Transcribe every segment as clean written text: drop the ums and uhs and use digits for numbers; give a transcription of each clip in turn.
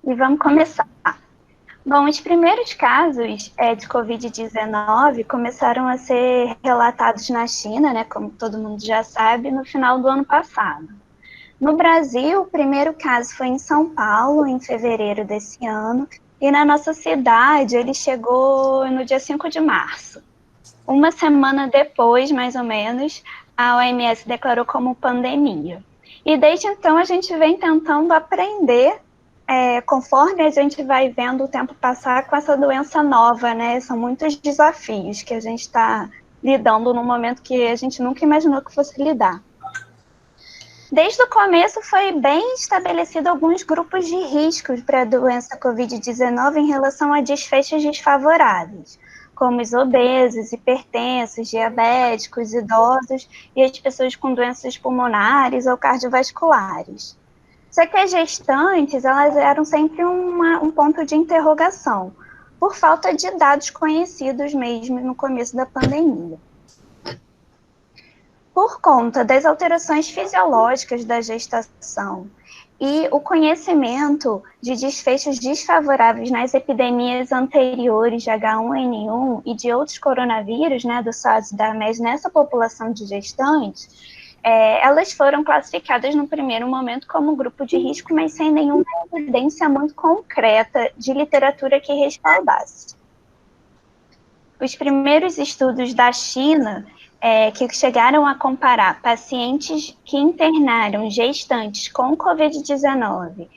E vamos começar. Bom, os primeiros casos de Covid-19 começaram a ser relatados na China, né, como todo mundo já sabe, no final do ano passado. No Brasil, o primeiro caso foi em São Paulo, em fevereiro desse ano, e na nossa cidade ele chegou no dia 5 de março. Uma semana depois, mais ou menos, a OMS declarou como pandemia. E desde então a gente vem tentando aprender, conforme a gente vai vendo o tempo passar com essa doença nova, né? São muitos desafios que a gente está lidando num momento que a gente nunca imaginou que fosse lidar. Desde o começo foi bem estabelecido alguns grupos de riscos para a doença Covid-19 em relação a desfechos desfavoráveis, como os obesos, hipertensos, diabéticos, idosos e as pessoas com doenças pulmonares ou cardiovasculares. Só que as gestantes, elas eram sempre um ponto de interrogação, por falta de dados conhecidos mesmo no começo da pandemia. Por conta das alterações fisiológicas da gestação e o conhecimento de desfechos desfavoráveis nas epidemias anteriores de H1N1 e de outros coronavírus, né, do SARS e da MERS, nessa população de gestantes, elas foram classificadas no primeiro momento como grupo de risco, mas sem nenhuma evidência muito concreta de literatura que respaldasse. Os primeiros estudos da China que chegaram a comparar pacientes que internaram gestantes com Covid-19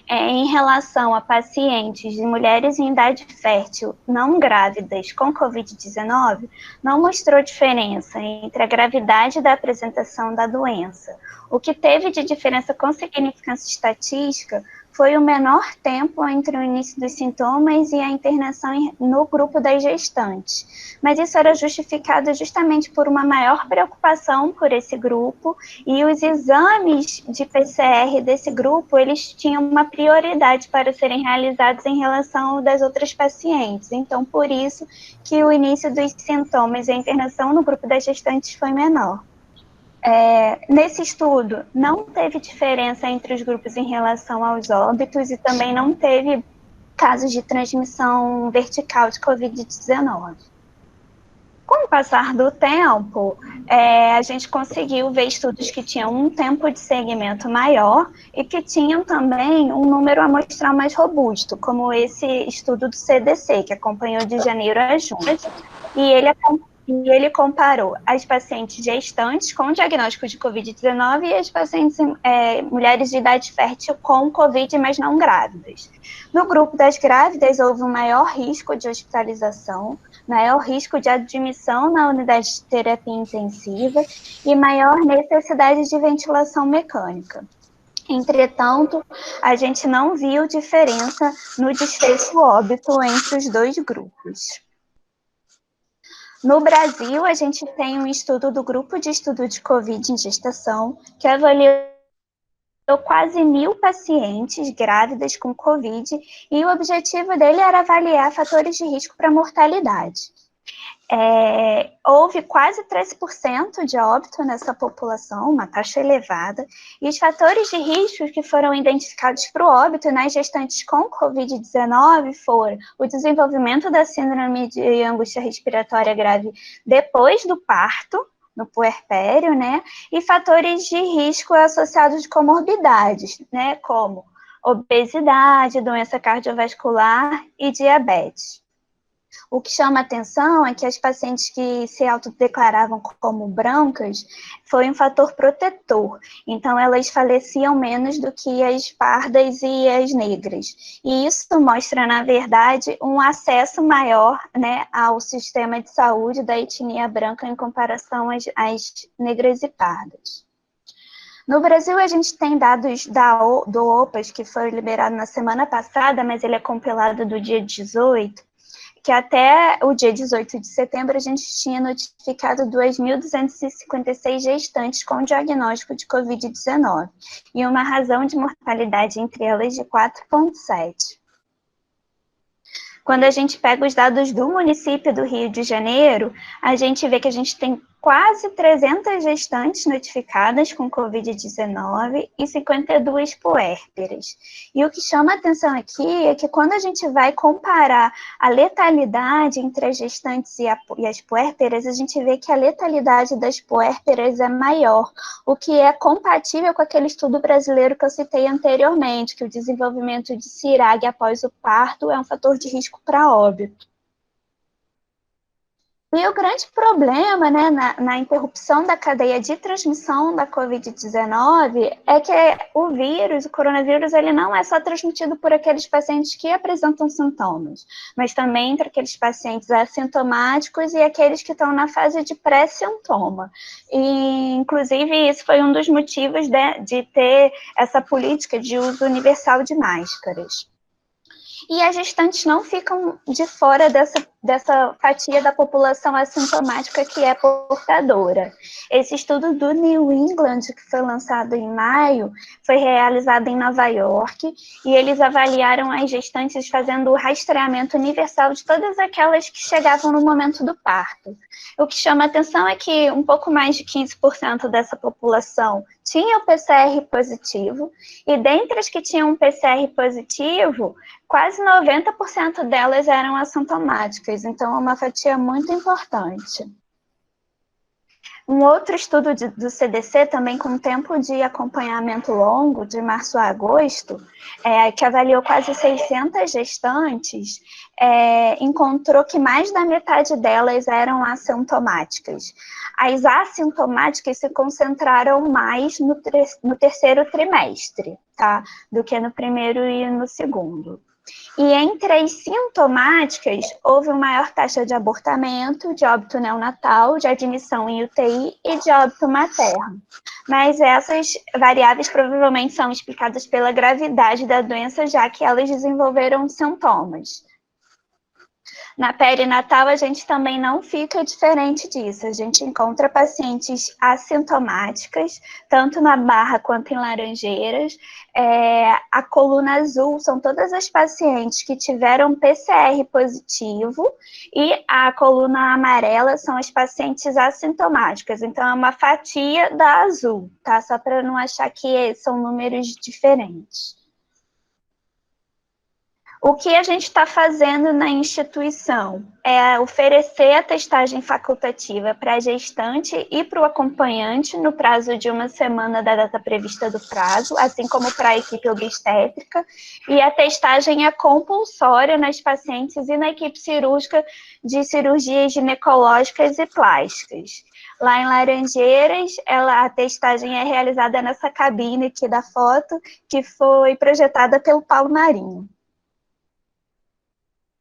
em relação a pacientes de mulheres em idade fértil não grávidas com Covid-19 não mostrou diferença entre a gravidade da apresentação da doença. O que teve de diferença com significância estatística foi o menor tempo entre o início dos sintomas e a internação no grupo das gestantes. Mas isso era justificado justamente por uma maior preocupação por esse grupo, e os exames de PCR desse grupo, eles tinham uma prioridade para serem realizados em relação ao das outras pacientes. Então, por isso que o início dos sintomas e a internação no grupo das gestantes foi menor. Nesse estudo, não teve diferença entre os grupos em relação aos óbitos e também não teve casos de transmissão vertical de Covid-19. Com o passar do tempo, a gente conseguiu ver estudos que tinham um tempo de segmento maior e que tinham também um número amostral mais robusto, como esse estudo do CDC, que acompanhou de janeiro a junho. E ele comparou as pacientes gestantes com diagnóstico de Covid-19 e as pacientes mulheres de idade fértil com Covid, mas não grávidas. No grupo das grávidas, houve um maior risco de hospitalização, maior risco de admissão na unidade de terapia intensiva e maior necessidade de ventilação mecânica. Entretanto, a gente não viu diferença no desfecho óbito entre os dois grupos. No Brasil, a gente tem um estudo do Grupo de Estudo de Covid em Gestação, que avaliou quase 1.000 pacientes grávidas com Covid, e o objetivo dele era avaliar fatores de risco para mortalidade. Houve quase 13% de óbito nessa população, uma taxa elevada, e os fatores de risco que foram identificados para o óbito nas gestantes com Covid-19 foram o desenvolvimento da síndrome de angústia respiratória grave depois do parto, no puerpério, né, e fatores de risco associados de comorbidades, né, como obesidade, doença cardiovascular e diabetes. O que chama atenção é que as pacientes que se autodeclaravam como brancas foi um fator protetor, então elas faleciam menos do que as pardas e as negras. E isso mostra, na verdade, um acesso maior, né, ao sistema de saúde da etnia branca em comparação às negras e pardas. No Brasil, a gente tem dados do OPAS, que foi liberado na semana passada, mas ele é compilado do dia 18, que até o dia 18 de setembro a gente tinha notificado 2.256 gestantes com diagnóstico de Covid-19 e uma razão de mortalidade entre elas de 4,7. Quando a gente pega os dados do município do Rio de Janeiro, a gente vê que a gente tem quase 300 gestantes notificadas com Covid-19 e 52 puérperas. E o que chama a atenção aqui é que quando a gente vai comparar a letalidade entre as gestantes e as puérperas, a gente vê que a letalidade das puérperas é maior, o que é compatível com aquele estudo brasileiro que eu citei anteriormente, que o desenvolvimento de CIRAG após o parto é um fator de risco para óbito. E o grande problema, né, na interrupção da cadeia de transmissão da Covid-19 é que o vírus, o coronavírus, ele não é só transmitido por aqueles pacientes que apresentam sintomas, mas também entre aqueles pacientes assintomáticos e aqueles que estão na fase de pré-sintoma. E, inclusive, isso foi um dos motivos de ter essa política de uso universal de máscaras. E as gestantes não ficam de fora dessa fatia da população assintomática que é portadora. Esse estudo do New England, que foi lançado em maio, foi realizado em Nova York, e eles avaliaram as gestantes fazendo o rastreamento universal de todas aquelas que chegavam no momento do parto. O que chama a atenção é que um pouco mais de 15% dessa população tinha o PCR positivo, e dentre as que tinham um PCR positivo, quase 90% delas eram assintomáticas, então é uma fatia muito importante. Um outro estudo do CDC, também com tempo de acompanhamento longo, de março a agosto, que avaliou quase 600 gestantes, encontrou que mais da metade delas eram assintomáticas. As assintomáticas se concentraram mais no terceiro trimestre, tá? Do que no primeiro e no segundo. E entre as sintomáticas, houve uma maior taxa de abortamento, de óbito neonatal, de admissão em UTI e de óbito materno. Mas essas variáveis provavelmente são explicadas pela gravidade da doença, já que elas desenvolveram sintomas. Na perinatal, a gente também não fica diferente disso. A gente encontra pacientes assintomáticas, tanto na Barra quanto em Laranjeiras. A coluna azul são todas as pacientes que tiveram PCR positivo, e a coluna amarela são as pacientes assintomáticas. Então, é uma fatia da azul, tá? Só para não achar que são números diferentes. O que a gente está fazendo na instituição é oferecer a testagem facultativa para a gestante e para o acompanhante no prazo de 1 semana da data prevista do prazo, assim como para a equipe obstétrica, e a testagem é compulsória nas pacientes e na equipe cirúrgica de cirurgias ginecológicas e plásticas. Lá em Laranjeiras, a testagem é realizada nessa cabine aqui da foto, que foi projetada pelo Paulo Marinho.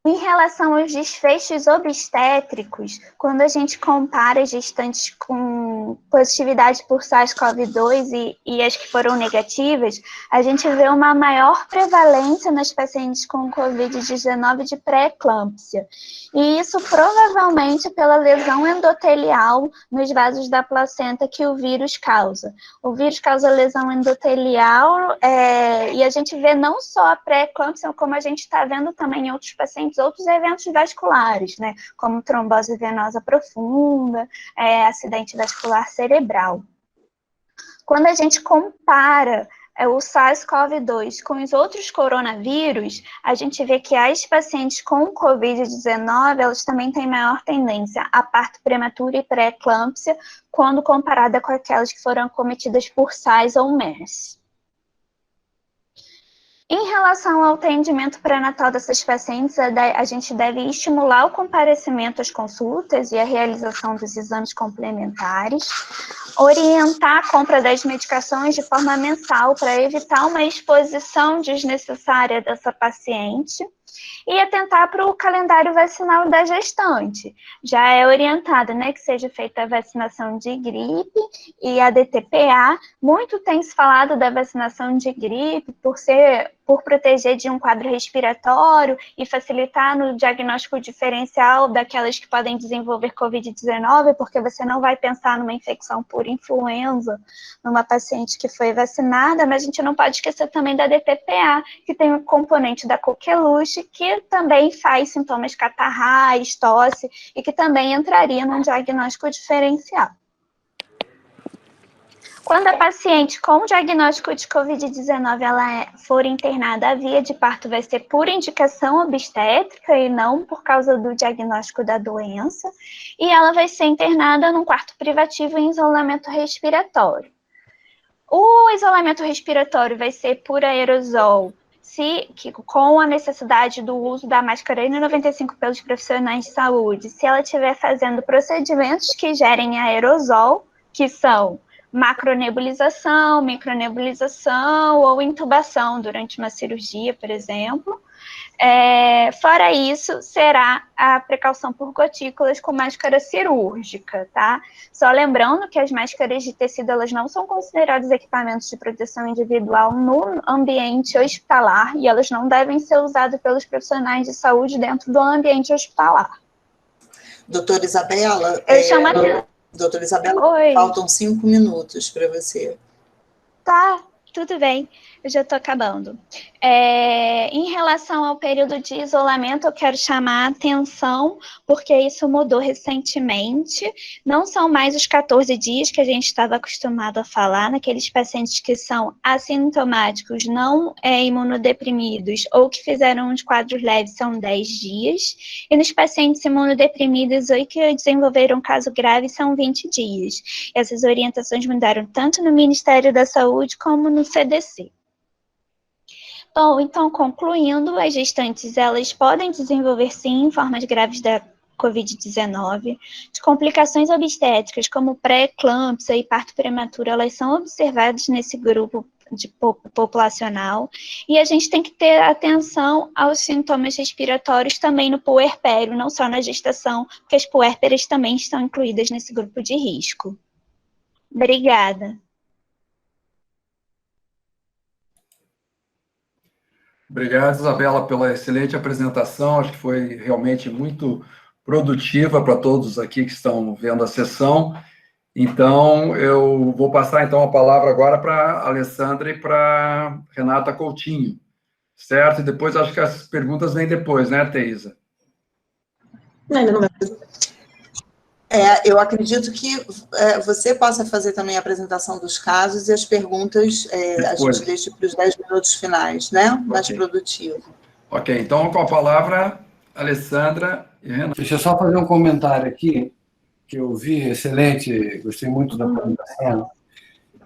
Em relação aos desfechos obstétricos, quando a gente compara gestantes com positividade por SARS-CoV-2 e as que foram negativas, a gente vê uma maior prevalência nas pacientes com Covid-19 de pré-eclâmpsia. E isso provavelmente pela lesão endotelial nos vasos da placenta que o vírus causa. O vírus causa lesão endotelial, e a gente vê não só a pré-eclâmpsia, como a gente está vendo também em outros pacientes, outros eventos vasculares, né, como trombose venosa profunda, acidente vascular cerebral. Quando a gente compara o SARS-CoV-2 com os outros coronavírus, a gente vê que as pacientes com Covid-19, elas também têm maior tendência a parto prematuro e pré-eclâmpsia, quando comparada com aquelas que foram acometidas por SARS ou MERS. Em relação ao atendimento pré-natal dessas pacientes, a gente deve estimular o comparecimento às consultas e a realização dos exames complementares, orientar a compra das medicações de forma mensal para evitar uma exposição desnecessária dessa paciente, e atentar para o calendário vacinal da gestante. Já é orientado, né, que seja feita a vacinação de gripe e a DTPA. Muito tem se falado da vacinação de gripe por proteger de um quadro respiratório e facilitar no diagnóstico diferencial daquelas que podem desenvolver Covid-19, porque você não vai pensar numa infecção por influenza numa paciente que foi vacinada, mas a gente não pode esquecer também da DTPA, que tem o componente da coqueluche paciente que também faz sintomas catarrais, tosse, e que também entraria num diagnóstico diferencial. Quando a paciente com diagnóstico de Covid-19 ela for internada, a via de parto vai ser por indicação obstétrica e não por causa do diagnóstico da doença, e ela vai ser internada num quarto privativo em isolamento respiratório. O isolamento respiratório vai ser por aerosol, com a necessidade do uso da máscara N95 pelos profissionais de saúde, se ela estiver fazendo procedimentos que gerem aerosol, que são macronebulização, micronebulização ou intubação durante uma cirurgia, por exemplo. Fora isso, será a precaução por gotículas com máscara cirúrgica, tá? Só lembrando que as máscaras de tecido, elas não são consideradas equipamentos de proteção individual no ambiente hospitalar e elas não devem ser usadas pelos profissionais de saúde dentro do ambiente hospitalar. Doutora Isabela, doutora Isabela, Oi. Faltam 5 minutos para você. Tá, tudo bem, eu já estou acabando. Em relação ao período de isolamento, eu quero chamar a atenção, porque isso mudou recentemente. Não são mais os 14 dias que a gente estava acostumado a falar, naqueles pacientes que são assintomáticos, não imunodeprimidos, ou que fizeram uns quadros leves, são 10 dias. E nos pacientes imunodeprimidos ou que desenvolveram um caso grave, são 20 dias. Essas orientações mudaram tanto no Ministério da Saúde como no CDC. Bom, então, concluindo, as gestantes, elas podem desenvolver, sim, formas graves da Covid-19. De complicações obstétricas, como pré-eclâmpsia e parto prematuro, elas são observadas nesse grupo populacional. E a gente tem que ter atenção aos sintomas respiratórios também no puerpério, não só na gestação, porque as puérperas também estão incluídas nesse grupo de risco. Obrigada. Obrigado, Isabela, pela excelente apresentação. Acho que foi realmente muito produtiva para todos aqui que estão vendo a sessão. Então, eu vou passar então a palavra agora para a Alessandra e para a Renata Coutinho, certo? E depois acho que as perguntas vêm depois, né, Teisa? Não vai. Eu acredito que você possa fazer também a apresentação dos casos e as perguntas a gente deixa para os 10 minutos finais, né? Mais produtivo. Ok, então com a palavra, Alessandra e Renata. Deixa eu só fazer um comentário aqui, que eu vi, excelente, gostei muito da apresentação.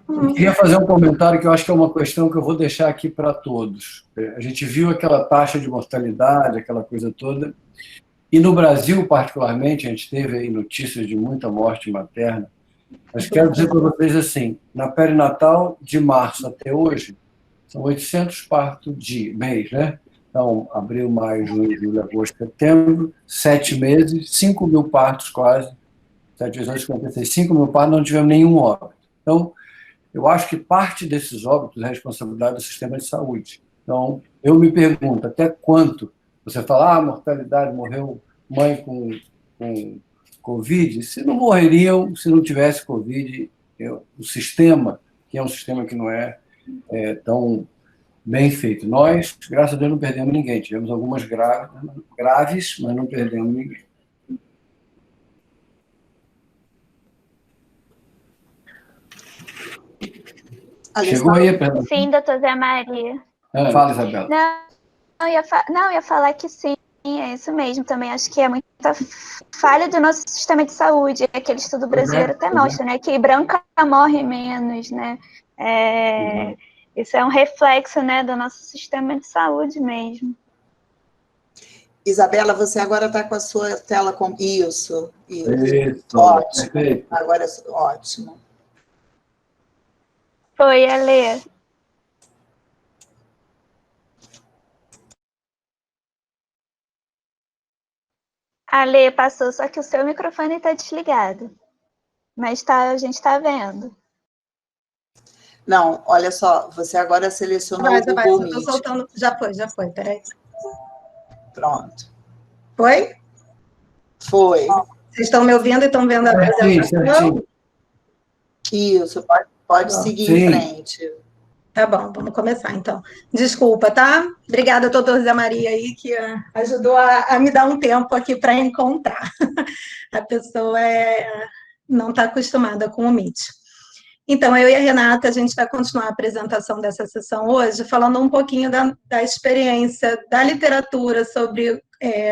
Eu queria fazer um comentário que eu acho que é uma questão que eu vou deixar aqui para todos. A gente viu aquela taxa de mortalidade, aquela coisa toda, e no Brasil, particularmente, a gente teve aí notícias de muita morte materna. Mas quero dizer para vocês assim, na perinatal, de março até hoje, são 800 partos de mês, né? Então, abril, maio, junho, julho, agosto, setembro, 7 meses, 5 mil partos quase, 7 vezes 8, 56, 5 mil partos, não tivemos nenhum óbito. Então, eu acho que parte desses óbitos é responsabilidade do sistema de saúde. Então, eu me pergunto, até quanto você fala, mortalidade, morreu mãe com Covid, se não morreriam, se não tivesse Covid, o sistema, que é um sistema que não é tão bem feito. Nós, graças a Deus, não perdemos ninguém. Tivemos algumas graves, mas não perdemos ninguém. Chegou aí a pergunta? Sim, doutor Zé Maria. Fala, Isabela. Não, eu ia falar que sim, é isso mesmo. Também acho que é muita falha do nosso sistema de saúde. Aquele estudo brasileiro até mostra, né, que branca morre menos, né? Isso é um reflexo, né, do nosso sistema de saúde mesmo. Isabela, você agora está com a sua tela com isso. Ótimo. Perfeito. Agora ótimo. Foi, Ale. Ale, passou, só que o seu microfone está desligado. Mas a gente está vendo. Não, olha só, você agora selecionou o Google Meet. Estou soltando. Já foi, peraí. Pronto. Foi? Foi. Vocês estão me ouvindo e estão vendo a apresentação? Isso, pode seguir em frente. Tá bom, vamos começar, então. Desculpa, tá? Obrigada, doutor Zé Maria, aí, que ajudou a me dar um tempo aqui para encontrar. A pessoa não está acostumada com o Meet. Então, eu e a Renata, a gente vai continuar a apresentação dessa sessão hoje, falando um pouquinho da experiência da literatura sobre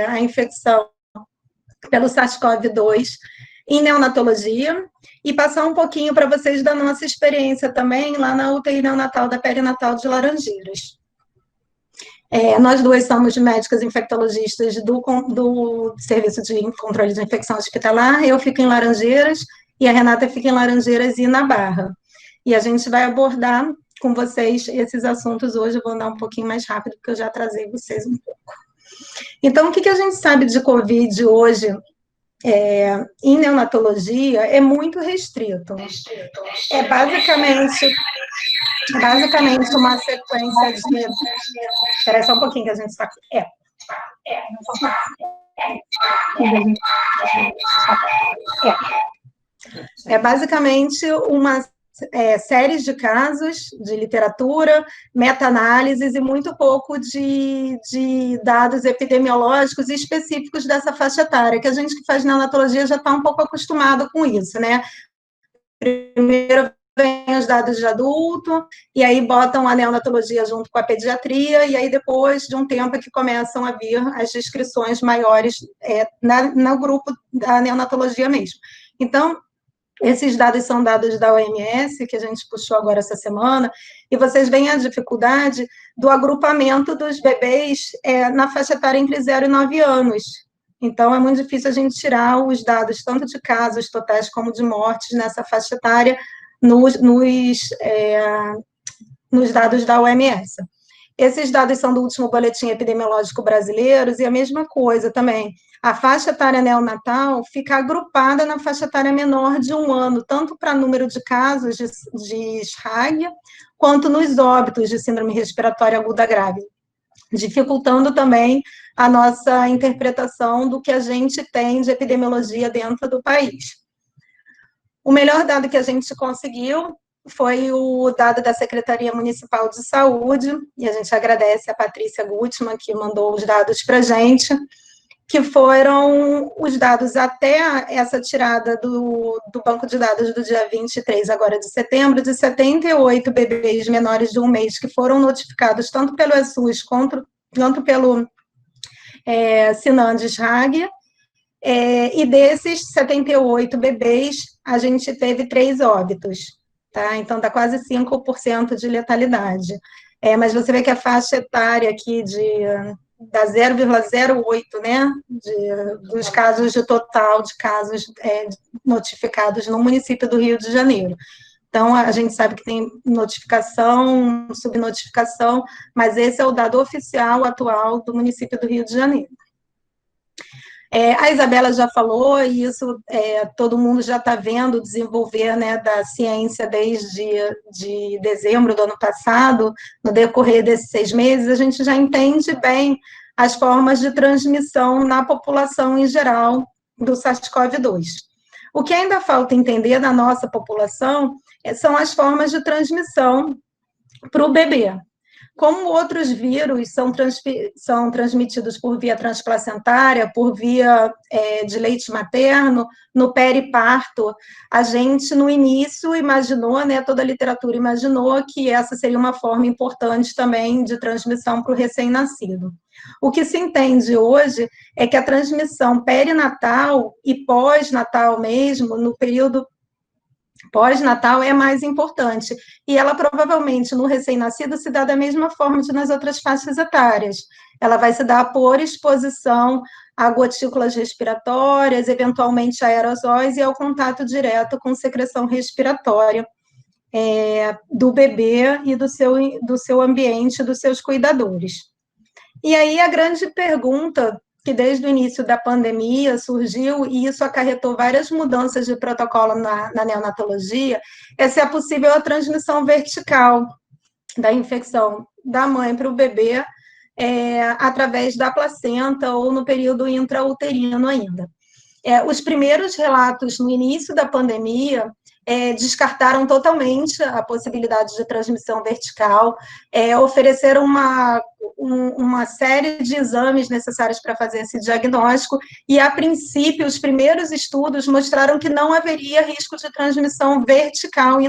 a infecção pelo SARS-CoV-2 em neonatologia, e passar um pouquinho para vocês da nossa experiência também lá na UTI neonatal da Perinatal de Laranjeiras. Nós duas somos médicas infectologistas do Serviço de Controle de Infecção Hospitalar, eu fico em Laranjeiras, e a Renata fica em Laranjeiras e na Barra. E a gente vai abordar com vocês esses assuntos hoje, eu vou andar um pouquinho mais rápido, porque eu já atrasei vocês um pouco. Então, o que a gente sabe de Covid hoje, em neonatologia, é muito restrito. É basicamente uma sequência de... Espera aí só um pouquinho que a gente está... É basicamente uma série de casos de literatura, meta-análises e muito pouco de dados epidemiológicos específicos dessa faixa etária, que a gente que faz neonatologia já está um pouco acostumado com isso, né? Primeiro vem os dados de adulto, e aí botam a neonatologia junto com a pediatria, e aí depois de um tempo é que começam a vir as descrições maiores no grupo da neonatologia mesmo. Então, esses dados são dados da OMS, que a gente puxou agora essa semana, e vocês veem a dificuldade do agrupamento dos bebês na faixa etária entre 0 e 9 anos. Então, é muito difícil a gente tirar os dados, tanto de casos totais como de mortes nessa faixa etária, nos dados da OMS. Esses dados são do último boletim epidemiológico brasileiro, e a mesma coisa também. A faixa etária neonatal fica agrupada na faixa etária menor de 1 ano, tanto para número de casos de SRAG, quanto nos óbitos de síndrome respiratória aguda grave, dificultando também a nossa interpretação do que a gente tem de epidemiologia dentro do país. O melhor dado que a gente conseguiu foi o dado da Secretaria Municipal de Saúde, e a gente agradece a Patrícia Gutmann, que mandou os dados para a gente, que foram os dados até essa tirada do banco de dados do dia 23, agora de setembro, de 78 bebês menores de 1 mês que foram notificados tanto pelo ESUS quanto pelo SINAM-SRAG, e desses 78 bebês, a gente teve 3 óbitos, tá? Então, dá quase 5% de letalidade. Mas você vê que a faixa etária aqui da 0,08, né, dos casos de total de casos notificados no município do Rio de Janeiro. Então, a gente sabe que tem notificação, subnotificação, mas esse é o dado oficial atual do município do Rio de Janeiro. A Isabela já falou, e isso todo mundo já está vendo o desenvolver, né, da ciência desde de dezembro do ano passado, no decorrer desses 6 meses, a gente já entende bem as formas de transmissão na população em geral do SARS-CoV-2. O que ainda falta entender na nossa população são as formas de transmissão para o bebê. Como outros vírus são transmitidos por via transplacentária, por via de leite materno, no periparto, a gente, no início, imaginou, né, toda a literatura imaginou que essa seria uma forma importante também de transmissão para o recém-nascido. O que se entende hoje é que a transmissão perinatal e pós-natal mesmo, no período pós-natal, é mais importante, e ela provavelmente no recém-nascido se dá da mesma forma que nas outras faixas etárias. Ela vai se dar por exposição a gotículas respiratórias, eventualmente a aerosóis, e ao contato direto com secreção respiratória do bebê e do seu ambiente, dos seus cuidadores. E aí a grande pergunta que desde o início da pandemia surgiu, e isso acarretou várias mudanças de protocolo na neonatologia, é se é possível a transmissão vertical da infecção da mãe para o bebê através da placenta ou no período intrauterino ainda. Os primeiros relatos no início da pandemia descartaram totalmente a possibilidade de transmissão vertical, ofereceram uma série de exames necessários para fazer esse diagnóstico, e, a princípio, os primeiros estudos mostraram que não haveria risco de transmissão vertical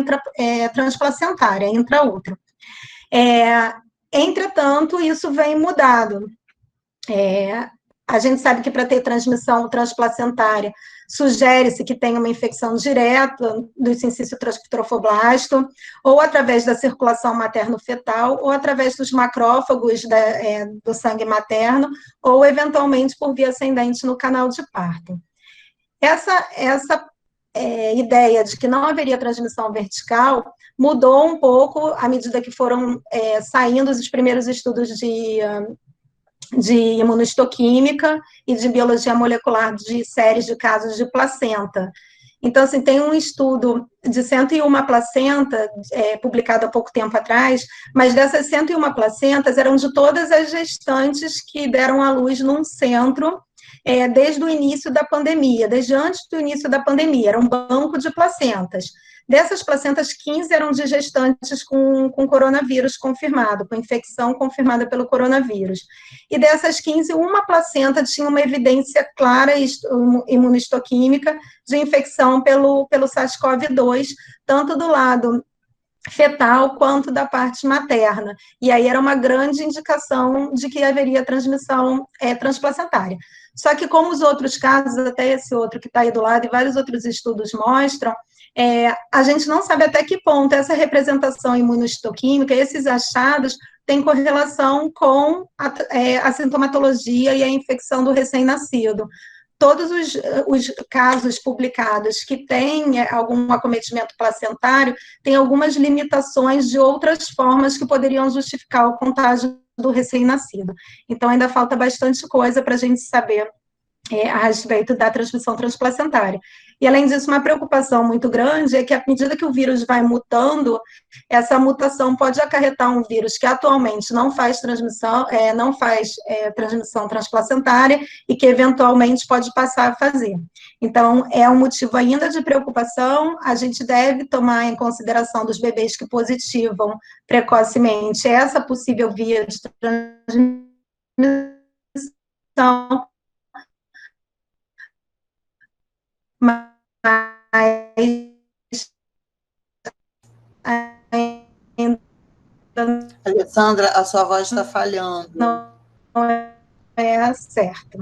transplacentária, intraútero. Entretanto, isso vem mudado. A gente sabe que para ter transmissão transplacentária, sugere-se que tenha uma infecção direta do sincício trofoblasto, ou através da circulação materno-fetal, ou através dos macrófagos do sangue materno, ou, eventualmente, por via ascendente no canal de parto. Essa ideia de que não haveria transmissão vertical mudou um pouco à medida que foram saindo os primeiros estudos de imunohistoquímica e de biologia molecular de séries de casos de placenta. Então, assim, tem um estudo de 101 placentas, publicado há pouco tempo atrás, mas dessas 101 placentas eram de todas as gestantes que deram à luz num centro desde o início da pandemia, desde antes do início da pandemia, era um banco de placentas. Dessas placentas, 15 eram de gestantes com coronavírus confirmado, com infecção confirmada pelo coronavírus. E dessas 15, uma placenta tinha uma evidência clara imunohistoquímica de infecção pelo SARS-CoV-2, tanto do lado fetal quanto da parte materna. E aí era uma grande indicação de que haveria transmissão transplacentária. Só que, como os outros casos, até esse outro que está aí do lado, e vários outros estudos mostram, a gente não sabe até que ponto essa representação imunohistoquímica, esses achados, têm correlação com a sintomatologia e a infecção do recém-nascido. Todos os casos publicados que têm algum acometimento placentário têm algumas limitações de outras formas que poderiam justificar o contágio do recém-nascido. Então, ainda falta bastante coisa para a gente saber a respeito da transmissão transplacentária. E, além disso, uma preocupação muito grande é que, à medida que o vírus vai mutando, essa mutação pode acarretar um vírus que atualmente não faz transmissão transplacentária e que, eventualmente, pode passar a fazer. Então, é um motivo ainda de preocupação. A gente deve tomar em consideração dos bebês que positivam precocemente essa possível via de transmissão, mas Alessandra, a sua voz está falhando. Não é certo.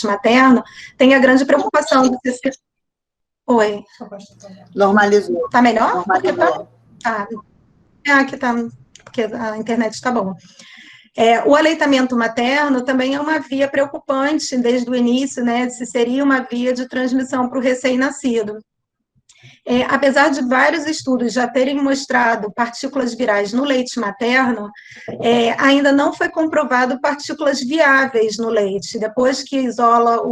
Materno tem a grande preocupação de ser... Oi. Normalizou. Está melhor? Normalizou. Aqui está, porque a internet está boa. O aleitamento materno também é uma via preocupante desde o início, né, se seria uma via de transmissão para o recém-nascido. Apesar de vários estudos já terem mostrado partículas virais no leite materno, ainda não foi comprovado partículas viáveis no leite. Depois que isola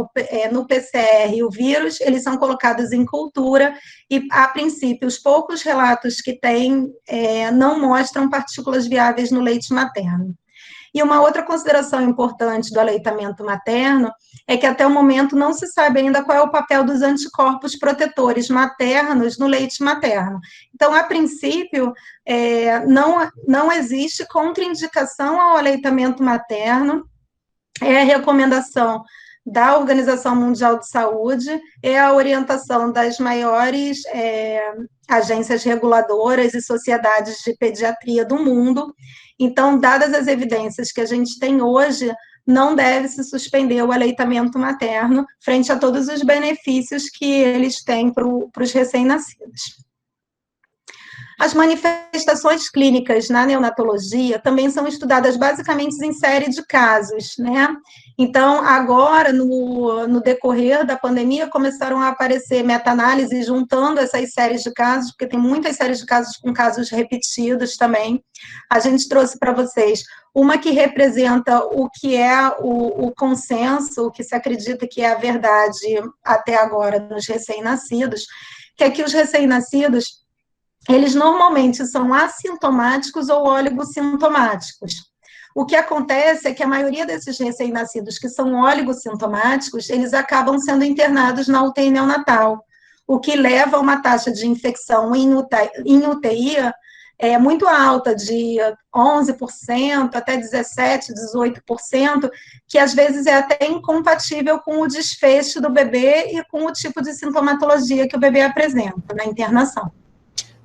no PCR o vírus, eles são colocados em cultura e, a princípio, os poucos relatos que tem não mostram partículas viáveis no leite materno. E uma outra consideração importante do aleitamento materno é que, até o momento, não se sabe ainda qual é o papel dos anticorpos protetores maternos no leite materno. Então, a princípio, não existe contraindicação ao aleitamento materno, a recomendação da Organização Mundial de Saúde, a orientação das maiores agências reguladoras e sociedades de pediatria do mundo. Então, dadas as evidências que a gente tem hoje, não deve se suspender o aleitamento materno frente a todos os benefícios que eles têm para os recém-nascidos. As manifestações clínicas na neonatologia também são estudadas basicamente em série de casos, né? Então, agora, no decorrer da pandemia, começaram a aparecer meta-análises juntando essas séries de casos, porque tem muitas séries de casos com casos repetidos também. A gente trouxe para vocês uma que representa o que é o consenso, o que se acredita que é a verdade até agora nos recém-nascidos, que é que os recém-nascidos, eles normalmente são assintomáticos ou oligossintomáticos. O que acontece é que a maioria desses recém-nascidos que são oligossintomáticos, eles acabam sendo internados na UTI neonatal, o que leva a uma taxa de infecção em UTI muito alta, de 11% até 17%, 18%, que às vezes é até incompatível com o desfecho do bebê e com o tipo de sintomatologia que o bebê apresenta na internação.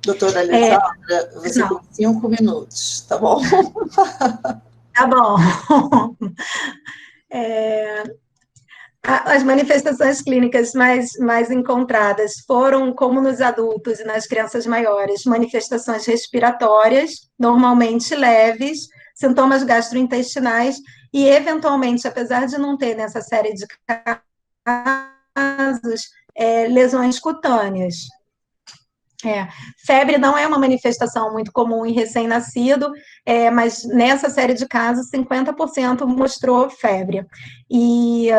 Doutora Alessandra, você tem 5 minutos, tá bom? Tá bom. As manifestações clínicas mais encontradas foram, como nos adultos e nas crianças maiores, manifestações respiratórias, normalmente leves, sintomas gastrointestinais e, eventualmente, apesar de não ter nessa série de casos, lesões cutâneas. Febre não é uma manifestação muito comum em recém-nascido, mas nessa série de casos, 50% mostrou febre. E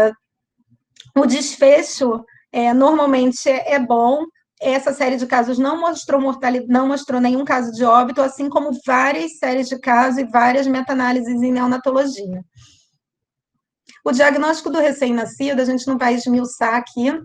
o desfecho normalmente é bom. Essa série de casos não mostrou mortalidade, não mostrou nenhum caso de óbito, assim como várias séries de casos e várias meta-análises em neonatologia. O diagnóstico do recém-nascido, a gente não vai esmiuçar aqui,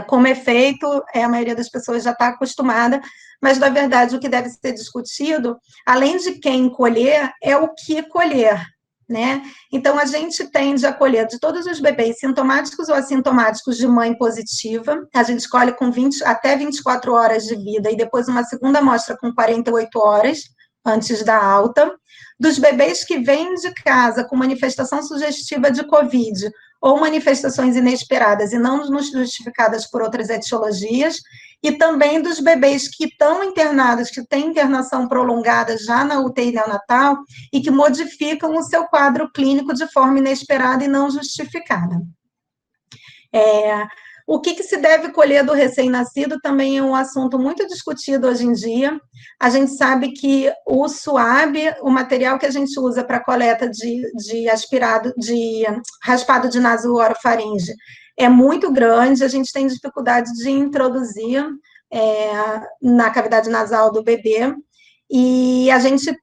como é feito, a maioria das pessoas já está acostumada, mas, na verdade, o que deve ser discutido, além de quem colher, é o que colher, né? Então, a gente tende a colher de todos os bebês sintomáticos ou assintomáticos de mãe positiva, a gente colhe com até 24 horas de vida e depois uma segunda amostra com 48 horas antes da alta, dos bebês que vêm de casa com manifestação sugestiva de COVID ou manifestações inesperadas e não justificadas por outras etiologias, e também dos bebês que estão internados, que têm internação prolongada já na UTI neonatal e que modificam o seu quadro clínico de forma inesperada e não justificada. O que se deve colher do recém-nascido também é um assunto muito discutido hoje em dia. A gente sabe que o SUAB, o material que a gente usa para coleta de raspado de nasoorofaringe, é muito grande, a gente tem dificuldade de introduzir na cavidade nasal do bebê, e a gente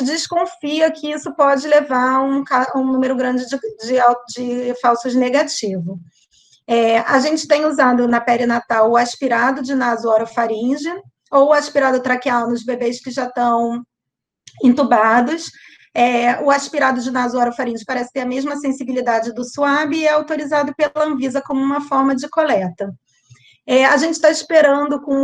desconfia que isso pode levar a um número grande de falsos negativos. A gente tem usado na perinatal o aspirado de nasoorofaringe ou o aspirado traqueal nos bebês que já estão intubados. O aspirado de nasoorofaringe parece ter a mesma sensibilidade do SUAB e é autorizado pela Anvisa como uma forma de coleta. A gente está esperando com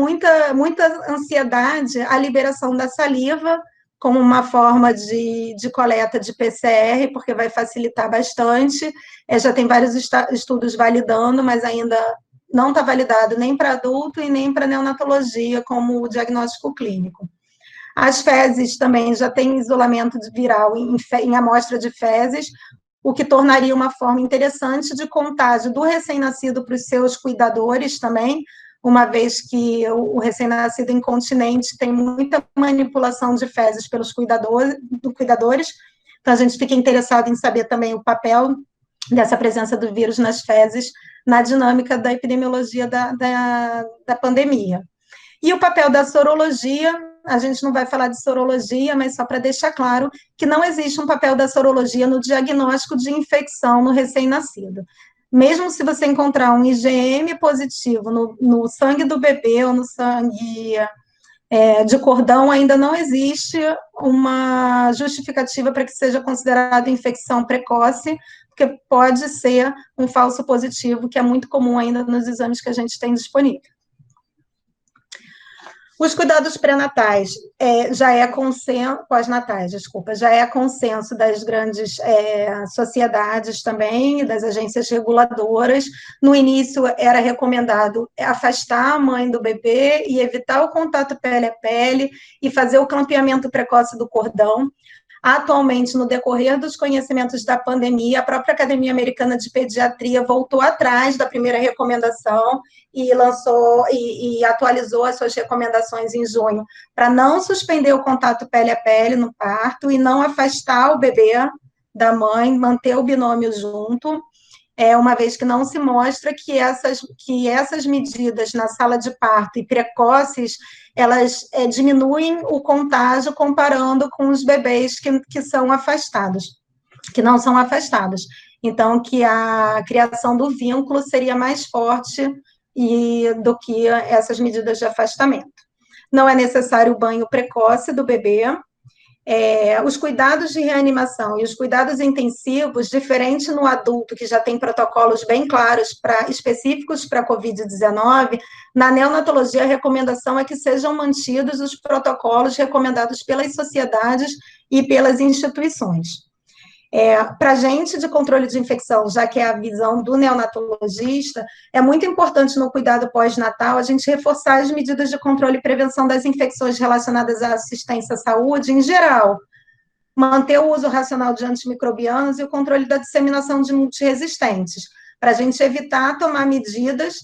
muita ansiedade a liberação da saliva como uma forma de coleta de PCR, porque vai facilitar bastante. Já tem vários estudos validando, mas ainda não está validado nem para adulto e nem para neonatologia como diagnóstico clínico. As fezes também já tem isolamento viral em amostra de fezes, o que tornaria uma forma interessante de contágio do recém-nascido para os seus cuidadores também, uma vez que o recém-nascido incontinente tem muita manipulação de fezes pelos cuidadores, então a gente fica interessado em saber também o papel dessa presença do vírus nas fezes na dinâmica da epidemiologia da pandemia. E o papel da sorologia, a gente não vai falar de sorologia, mas só para deixar claro que não existe um papel da sorologia no diagnóstico de infecção no recém-nascido. Mesmo se você encontrar um IgM positivo no sangue do bebê ou no sangue de cordão, ainda não existe uma justificativa para que seja considerado infecção precoce, porque pode ser um falso positivo, que é muito comum ainda nos exames que a gente tem disponível. Os cuidados pré-natais já é consenso, pós-natais, desculpa, já é consenso das grandes sociedades também, das agências reguladoras. No início era recomendado afastar a mãe do bebê e evitar o contato pele a pele e fazer o clampeamento precoce do cordão. Atualmente, no decorrer dos conhecimentos da pandemia, a própria Academia Americana de Pediatria voltou atrás da primeira recomendação e lançou e atualizou as suas recomendações em junho para não suspender o contato pele a pele no parto e não afastar o bebê da mãe, manter o binômio junto, uma vez que não se mostra que essas medidas na sala de parto e precoces, elas diminuem o contágio comparando com os bebês que são afastados, que não são afastados. Então, que a criação do vínculo seria mais forte do que essas medidas de afastamento. Não é necessário o banho precoce do bebê. Os cuidados de reanimação e os cuidados intensivos, diferente no adulto, que já tem protocolos bem claros específicos para a Covid-19, na neonatologia a recomendação é que sejam mantidos os protocolos recomendados pelas sociedades e pelas instituições. Para a gente de controle de infecção, já que é a visão do neonatologista, é muito importante no cuidado pós-natal a gente reforçar as medidas de controle e prevenção das infecções relacionadas à assistência à saúde em geral, manter o uso racional de antimicrobianos e o controle da disseminação de multiresistentes, para a gente evitar tomar medidas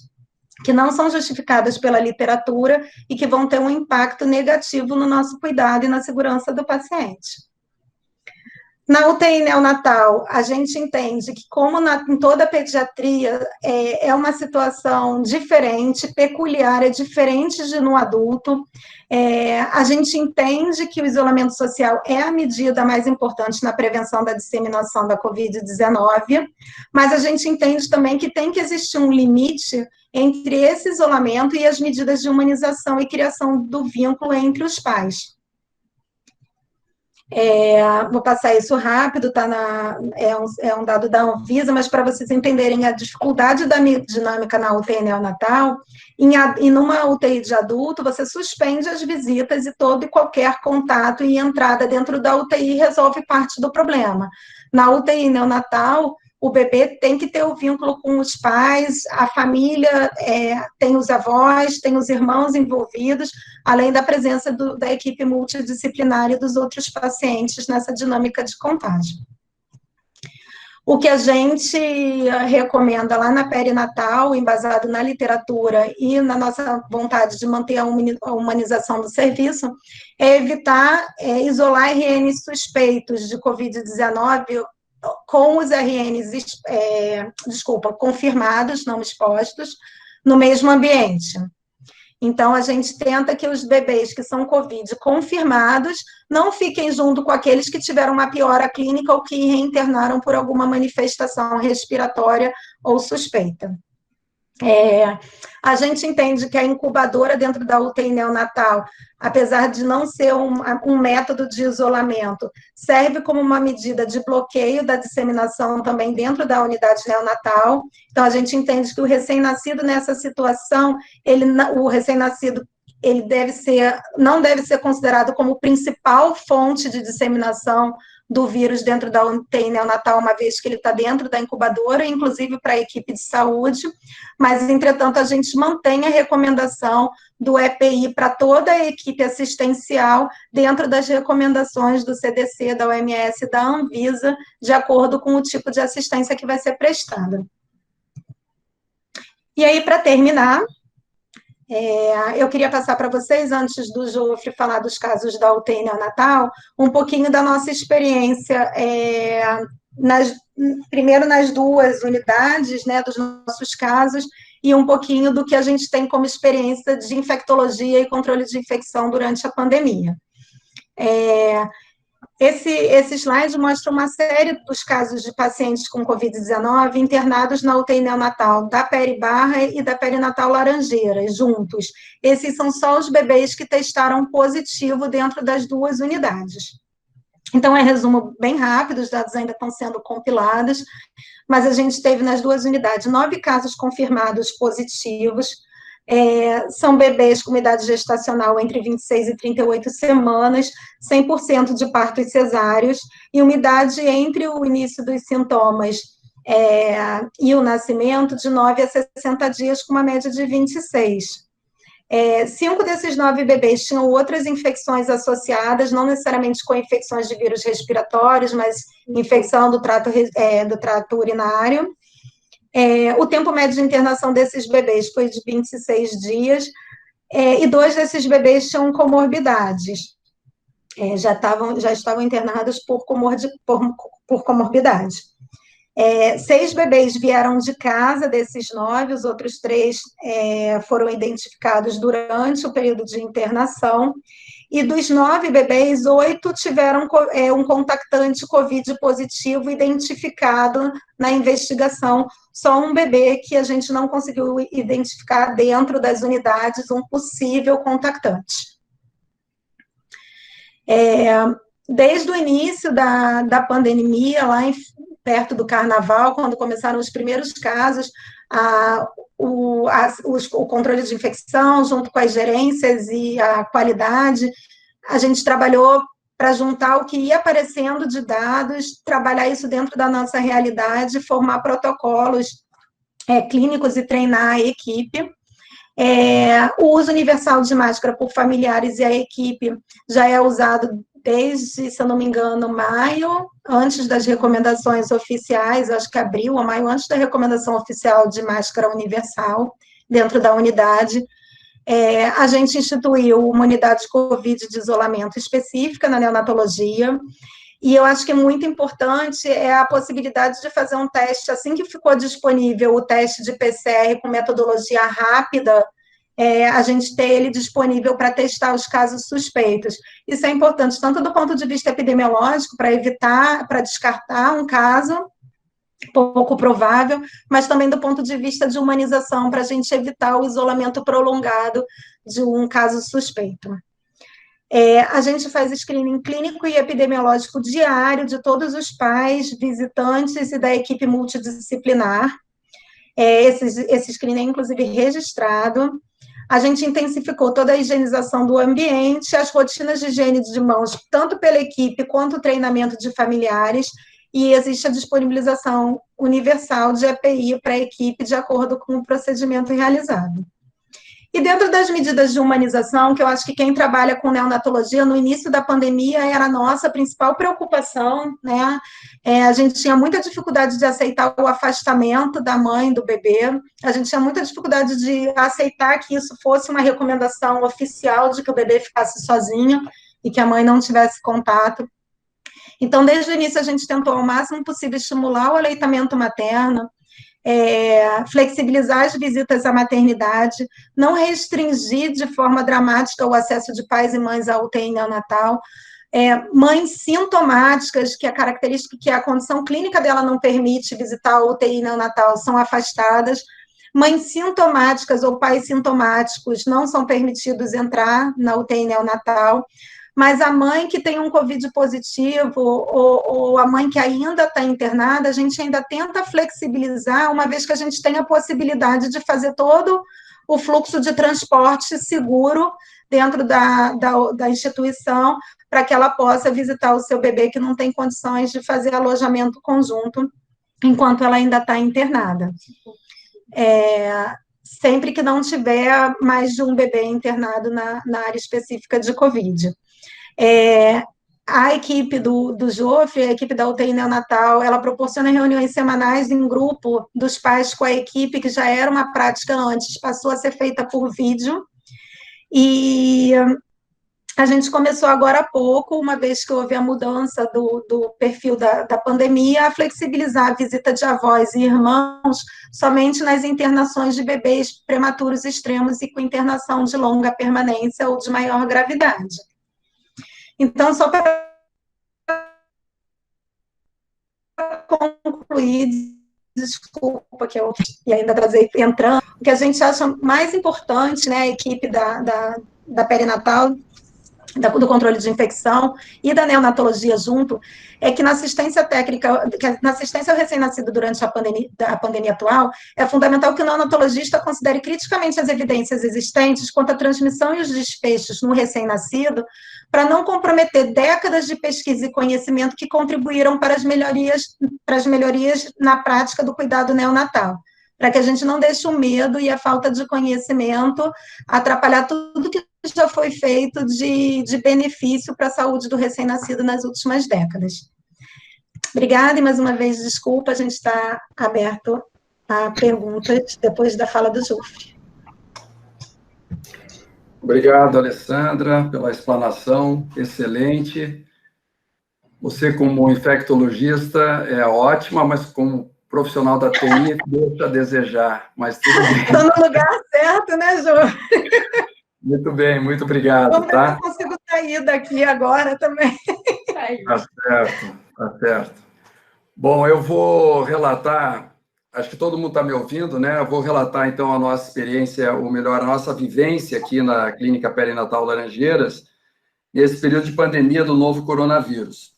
que não são justificadas pela literatura e que vão ter um impacto negativo no nosso cuidado e na segurança do paciente. Na UTI neonatal, a gente entende que, como em toda a pediatria, é uma situação diferente, peculiar, é diferente de no adulto. A gente entende que o isolamento social é a medida mais importante na prevenção da disseminação da Covid-19, mas a gente entende também que tem que existir um limite entre esse isolamento e as medidas de humanização e criação do vínculo entre os pais. Vou passar isso rápido, é um dado da Anvisa, mas para vocês entenderem a dificuldade da dinâmica na UTI neonatal, e numa UTI de adulto, você suspende as visitas e todo e qualquer contato e entrada dentro da UTI resolve parte do problema. Na UTI neonatal, o bebê tem que ter o vínculo com os pais, a família, tem os avós, tem os irmãos envolvidos, além da presença da equipe multidisciplinar e dos outros pacientes nessa dinâmica de contágio. O que a gente recomenda lá na perinatal, embasado na literatura e na nossa vontade de manter a humanização do serviço, é evitar isolar RNs suspeitos de Covid-19 com os RNs, confirmados, não expostos, no mesmo ambiente. Então, a gente tenta que os bebês que são Covid confirmados não fiquem junto com aqueles que tiveram uma piora clínica ou que reinternaram por alguma manifestação respiratória ou suspeita. A gente entende que a incubadora dentro da UTI neonatal, apesar de não ser um método de isolamento, serve como uma medida de bloqueio da disseminação também dentro da unidade neonatal. Então, a gente entende que o recém-nascido nessa situação, o recém-nascido ele não deve ser considerado como principal fonte de disseminação do vírus dentro da UTI neonatal, uma vez que ele está dentro da incubadora, inclusive para a equipe de saúde, mas, entretanto, a gente mantém a recomendação do EPI para toda a equipe assistencial dentro das recomendações do CDC, da OMS e da Anvisa, de acordo com o tipo de assistência que vai ser prestada. E aí, para terminar, eu queria passar para vocês, antes do Jofre falar dos casos da UTI neonatal, um pouquinho da nossa experiência, primeiro nas duas unidades, né, dos nossos casos, e um pouquinho do que a gente tem como experiência de infectologia e controle de infecção durante a pandemia. Esse slide mostra uma série dos casos de pacientes com Covid-19 internados na UTI neonatal, da Peri-Barra e da Perinatal Laranjeiras, juntos. Esses são só os bebês que testaram positivo dentro das duas unidades. Então, resumo bem rápido, os dados ainda estão sendo compilados, mas a gente teve nas duas unidades 9 casos confirmados positivos. São bebês com idade gestacional entre 26 e 38 semanas, 100% de partos cesáreos, e uma idade entre o início dos sintomas e o nascimento de 9 a 60 dias, com uma média de 26. 5 desses 9 bebês tinham outras infecções associadas, não necessariamente com infecções de vírus respiratórios, mas infecção do trato urinário. O tempo médio de internação desses bebês foi de 26 dias, e 2 desses bebês tinham comorbidades, já estavam internados por comorbidade. 6 bebês vieram de casa desses 9, os outros 3 foram identificados durante o período de internação, e dos 9 bebês, 8 tiveram um contactante COVID positivo identificado na investigação. Só um bebê que a gente não conseguiu identificar dentro das unidades um possível contactante. Desde o início da pandemia, lá perto do Carnaval, quando começaram os primeiros casos, o controle de infecção, junto com as gerências e a qualidade, a gente trabalhou para juntar o que ia aparecendo de dados, trabalhar isso dentro da nossa realidade, formar protocolos clínicos e treinar a equipe. O uso universal de máscara por familiares e a equipe já é usado desde, se eu não me engano, maio, antes das recomendações oficiais, acho que abril ou maio, antes da recomendação oficial de máscara universal dentro da unidade. A gente instituiu uma unidade de COVID de isolamento específica na neonatologia, e eu acho que muito importante é a possibilidade de fazer um teste, assim que ficou disponível o teste de PCR com metodologia rápida, a gente ter ele disponível para testar os casos suspeitos. Isso é importante, tanto do ponto de vista epidemiológico, para evitar, para descartar um caso pouco provável, mas também do ponto de vista de humanização, para a gente evitar o isolamento prolongado de um caso suspeito. A gente faz screening clínico e epidemiológico diário de todos os pais, visitantes e da equipe multidisciplinar. Esse screening é, inclusive, registrado. A gente intensificou toda a higienização do ambiente, as rotinas de higiene de mãos, tanto pela equipe quanto o treinamento de familiares, e existe a disponibilização universal de EPI para a equipe, de acordo com o procedimento realizado. E dentro das medidas de humanização, que eu acho que quem trabalha com neonatologia, no início da pandemia, era a nossa principal preocupação, né? A gente tinha muita dificuldade de aceitar o afastamento da mãe do bebê, a gente tinha muita dificuldade de aceitar que isso fosse uma recomendação oficial de que o bebê ficasse sozinho e que a mãe não tivesse contato. Então, desde o início, a gente tentou ao máximo possível estimular o aleitamento materno, flexibilizar as visitas à maternidade, não restringir de forma dramática o acesso de pais e mães à UTI neonatal, mães sintomáticas, que a característica, que a condição clínica dela não permite visitar a UTI neonatal, são afastadas. Mães sintomáticas ou pais sintomáticos não são permitidos entrar na UTI neonatal, mas a mãe que tem um COVID positivo ou a mãe que ainda está internada, a gente ainda tenta flexibilizar, uma vez que a gente tem a possibilidade de fazer todo o fluxo de transporte seguro dentro da instituição, para que ela possa visitar o seu bebê que não tem condições de fazer alojamento conjunto enquanto ela ainda está internada. Sempre que não tiver mais de um bebê internado na área específica de COVID. A equipe do JOF, a equipe da UTI neonatal, ela proporciona reuniões semanais em grupo dos pais com a equipe, que já era uma prática antes, passou a ser feita por vídeo, e a gente começou agora há pouco, uma vez que houve a mudança do perfil da pandemia, a flexibilizar a visita de avós e irmãos somente nas internações de bebês prematuros extremos e com internação de longa permanência ou de maior gravidade. Então, só para concluir, desculpa que eu e ainda trazer entrando, o que a gente acha mais importante, né, a equipe da perinatal, do controle de infecção e da neonatologia junto, é que na assistência técnica, na assistência ao recém-nascido durante a pandemia atual, é fundamental que o neonatologista considere criticamente as evidências existentes quanto à transmissão e os desfechos no recém-nascido, para não comprometer décadas de pesquisa e conhecimento que contribuíram para as melhorias na prática do cuidado neonatal, para que a gente não deixe o medo e a falta de conhecimento atrapalhar tudo que já foi feito de benefício para a saúde do recém-nascido nas últimas décadas. Obrigada, e mais uma vez, desculpa, a gente está aberto a perguntas depois da fala do Jufre. Obrigado, Alessandra, pela explanação excelente. Você, como infectologista, é ótima, mas como profissional da TI, deixa a desejar, mas tudo bem. Estou no lugar certo, né, Ju? Muito bem, muito obrigado, Vamos ver se tá? eu consigo sair daqui agora também. Tá certo, tá certo. Bom, eu vou relatar, acho que todo mundo está me ouvindo, né? Eu vou relatar, então, a nossa experiência, ou melhor, a nossa vivência aqui na Clínica Perinatal Laranjeiras, nesse período de pandemia do novo coronavírus.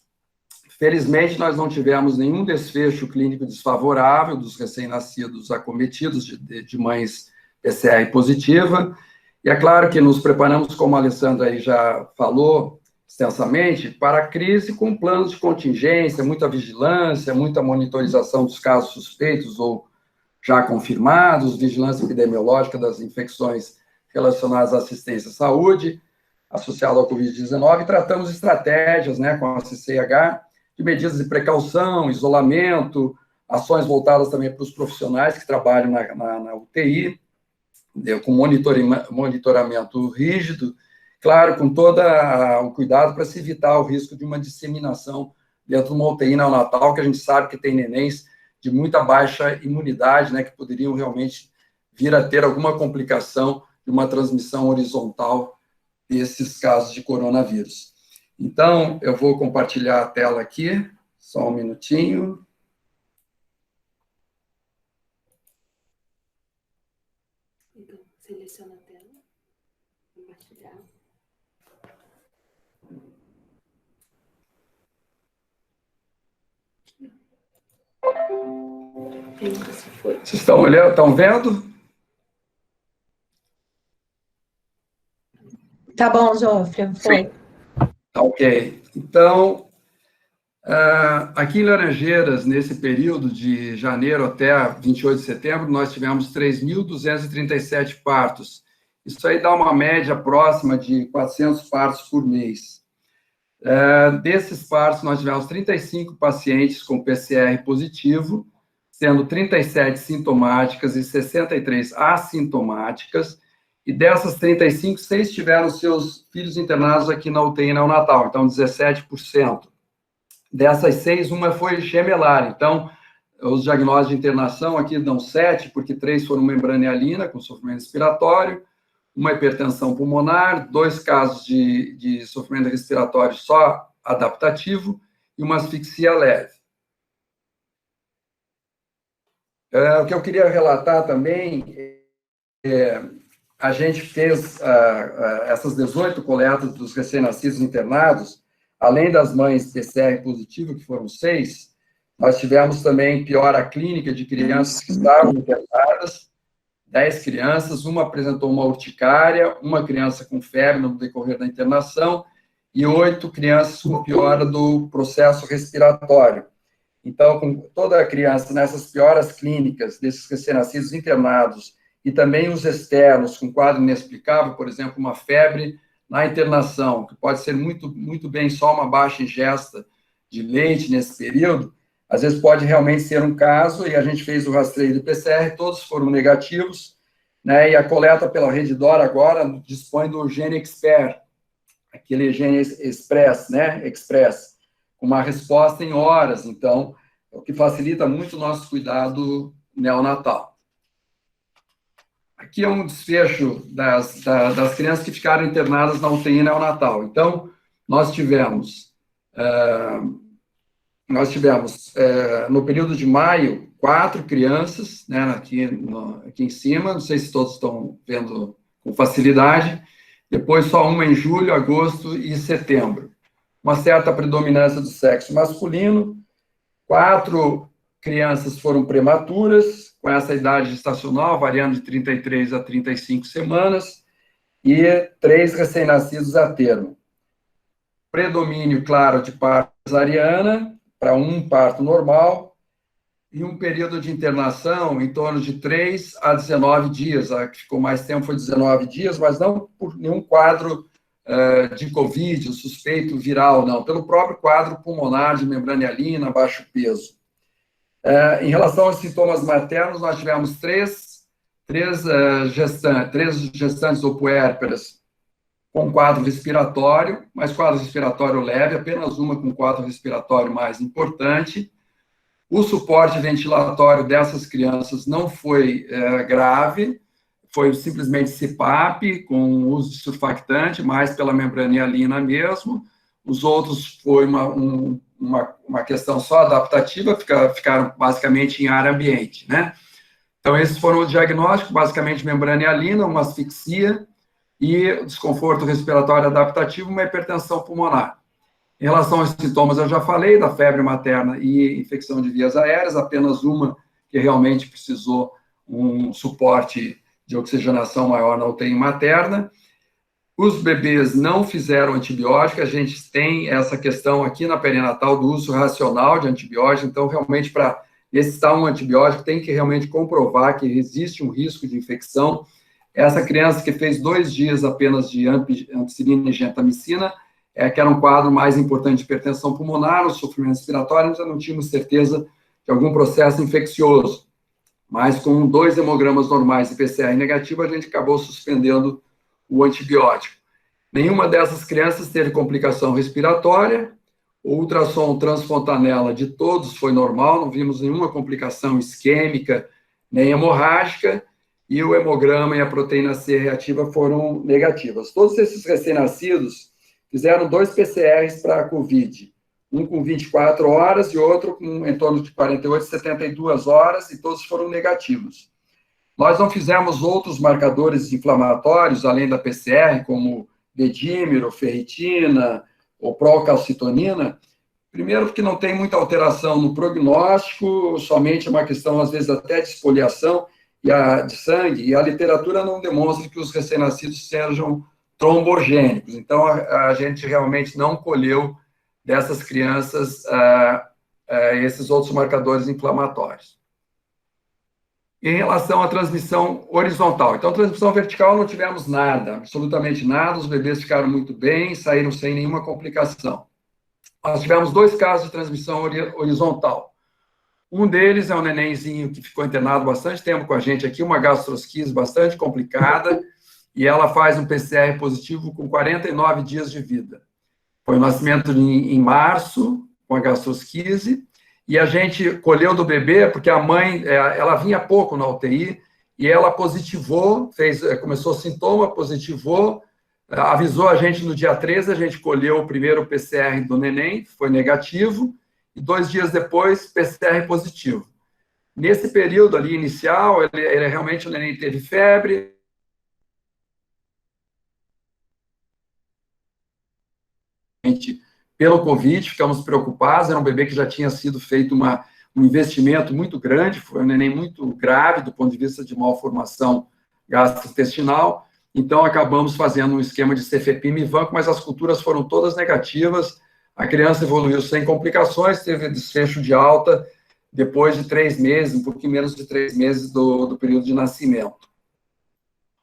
Felizmente, nós não tivemos nenhum desfecho clínico desfavorável dos recém-nascidos acometidos de mães PCR positiva. E é claro que nos preparamos, como a Alessandra aí já falou extensamente, para a crise com planos de contingência, muita vigilância, muita monitorização dos casos suspeitos ou já confirmados, vigilância epidemiológica das infecções relacionadas à assistência à saúde, associada ao Covid-19, e tratamos estratégias, né, com a CCH, de medidas de precaução, isolamento, ações voltadas também para os profissionais que trabalham na UTI, com monitoramento rígido, claro, com todo o cuidado para se evitar o risco de uma disseminação dentro de uma UTI neonatal, que a gente sabe que tem nenéns de muita baixa imunidade, né, que poderiam realmente vir a ter alguma complicação de uma transmissão horizontal desses casos de coronavírus. Então, eu vou compartilhar a tela aqui, só um minutinho. Então, seleciona a tela, compartilhar. Vocês estão olhando, estão vendo? Tá bom, Jofre, foi. Ok. Então, aqui em Laranjeiras, nesse período de janeiro até 28 de setembro, nós tivemos 3.237 partos. Isso aí dá uma média próxima de 400 partos por mês. Desses partos, nós tivemos 35 pacientes com PCR positivo, sendo 37 sintomáticas e 63 assintomáticas, e dessas 35, 6 tiveram seus filhos internados aqui na UTI neonatal, então 17%. Dessas 6, uma foi gemelar, então os diagnósticos de internação aqui dão 7, porque 3 foram membrana hialina, com sofrimento respiratório, uma hipertensão pulmonar, 2 casos de sofrimento respiratório só adaptativo e uma asfixia leve. O que eu queria relatar também a gente fez essas 18 coletas dos recém-nascidos internados, além das mães PCR positivo, que foram 6, nós tivemos também piora clínica de crianças que estavam internadas, 10 crianças, uma apresentou uma urticária, uma criança com febre no decorrer da internação, e 8 crianças com piora do processo respiratório. Então, com toda a criança nessas pioras clínicas, desses recém-nascidos internados, e também os externos com quadro inexplicável, por exemplo, uma febre na internação, que pode ser muito bem só uma baixa ingesta de leite nesse período, às vezes pode realmente ser um caso, e a gente fez o rastreio de PCR, todos foram negativos, né, e a coleta pela Redditor agora dispõe do Gene Expert, aquele Gene Express, né, Express, com uma resposta em horas, então, o que facilita muito o nosso cuidado neonatal. Aqui é um desfecho das crianças que ficaram internadas na UTI neonatal. Então, nós tivemos no período de maio, 4 crianças, né, aqui em cima, não sei se todos estão vendo com facilidade, depois só uma em julho, agosto e setembro. Uma certa predominância do sexo masculino, 4 crianças foram prematuras, com essa idade gestacional, variando de 33 a 35 semanas, e 3 recém-nascidos a termo. Predomínio, claro, de parto cesariana, para um parto normal, e um período de internação em torno de 3 a 19 dias. A que ficou mais tempo foi 19 dias, mas não por nenhum quadro de Covid, o suspeito viral, não, pelo próprio quadro pulmonar de membrana hialina, baixo peso. Em relação aos sintomas maternos, nós tivemos 3 gestantes ou puérperas com quadro respiratório, mas quadro respiratório leve, apenas uma com quadro respiratório mais importante. O suporte ventilatório dessas crianças não foi grave, foi simplesmente CPAP, com uso de surfactante, mais pela membrana hialina mesmo. Os outros foi uma questão só adaptativa, ficaram basicamente em ar ambiente, né? Então, esses foram o diagnóstico, basicamente membrana hialina, uma asfixia e desconforto respiratório adaptativo, uma hipertensão pulmonar. Em relação aos sintomas, eu já falei da febre materna e infecção de vias aéreas, apenas uma que realmente precisou um suporte de oxigenação maior na UTI materna. Os bebês não fizeram antibiótico, a gente tem essa questão aqui na perinatal do uso racional de antibiótico, então, realmente, para necessitar um antibiótico, tem que realmente comprovar que existe um risco de infecção. Essa criança que fez 2 dias apenas de ampicilina e gentamicina, que era um quadro mais importante de hipertensão pulmonar, o sofrimento respiratório, nós já não tínhamos certeza de algum processo infeccioso. Mas com 2 hemogramas normais e PCR negativo, a gente acabou suspendendo o antibiótico. Nenhuma dessas crianças teve complicação respiratória, o ultrassom transfontanela de todos foi normal, não vimos nenhuma complicação isquêmica, nem hemorrágica, e o hemograma e a proteína C reativa foram negativas. Todos esses recém-nascidos fizeram 2 PCRs para a COVID, um com 24 horas e outro com em torno de 48, 72 horas, e todos foram negativos. Nós não fizemos outros marcadores inflamatórios, além da PCR, como dedímero, ferritina ou procalcitonina, primeiro porque não tem muita alteração no prognóstico, somente uma questão, às vezes, até de esfoliação de sangue, e a literatura não demonstra que os recém-nascidos sejam trombogênicos. Então, a gente realmente não colheu dessas crianças esses outros marcadores inflamatórios. Em relação à transmissão horizontal, então, transmissão vertical não tivemos nada, absolutamente nada, os bebês ficaram muito bem, saíram sem nenhuma complicação. Nós tivemos 2 casos de transmissão horizontal. Um deles é um nenenzinho que ficou internado bastante tempo com a gente aqui, uma gastrosquise bastante complicada, e ela faz um PCR positivo com 49 dias de vida. Foi o nascimento em março, com a gastrosquise, e a gente colheu do bebê, porque a mãe, ela vinha pouco na UTI, e ela positivou, começou sintoma, positivou, avisou a gente no dia 13, a gente colheu o primeiro PCR do neném, foi negativo, e 2 dias depois, PCR positivo. Nesse período ali inicial, ele realmente, o neném teve febre, pelo Covid, ficamos preocupados, era um bebê que já tinha sido feito um investimento muito grande, foi um neném muito grave do ponto de vista de malformação gastrointestinal, então acabamos fazendo um esquema de cefepime e vanco, mas as culturas foram todas negativas, a criança evoluiu sem complicações, teve desfecho de alta depois de 3 meses, um pouquinho menos de 3 meses do período de nascimento.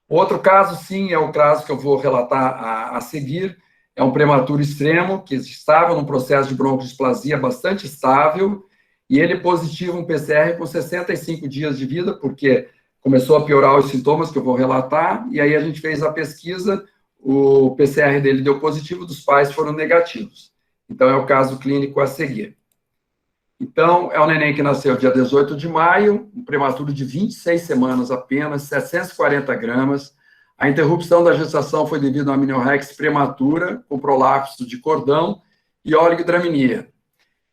Outro caso, sim, é o caso que eu vou relatar a seguir, é um prematuro extremo, que estava num processo de broncodisplasia bastante estável, e ele positivo um PCR com 65 dias de vida, porque começou a piorar os sintomas que eu vou relatar, e aí a gente fez a pesquisa, o PCR dele deu positivo, dos pais foram negativos. Então, é o caso clínico a seguir. Então, é um neném que nasceu dia 18 de maio, um prematuro de 26 semanas apenas, 740 gramas, a interrupção da gestação foi devido a uma amniorrex prematura, com prolapso de cordão e oligodramia.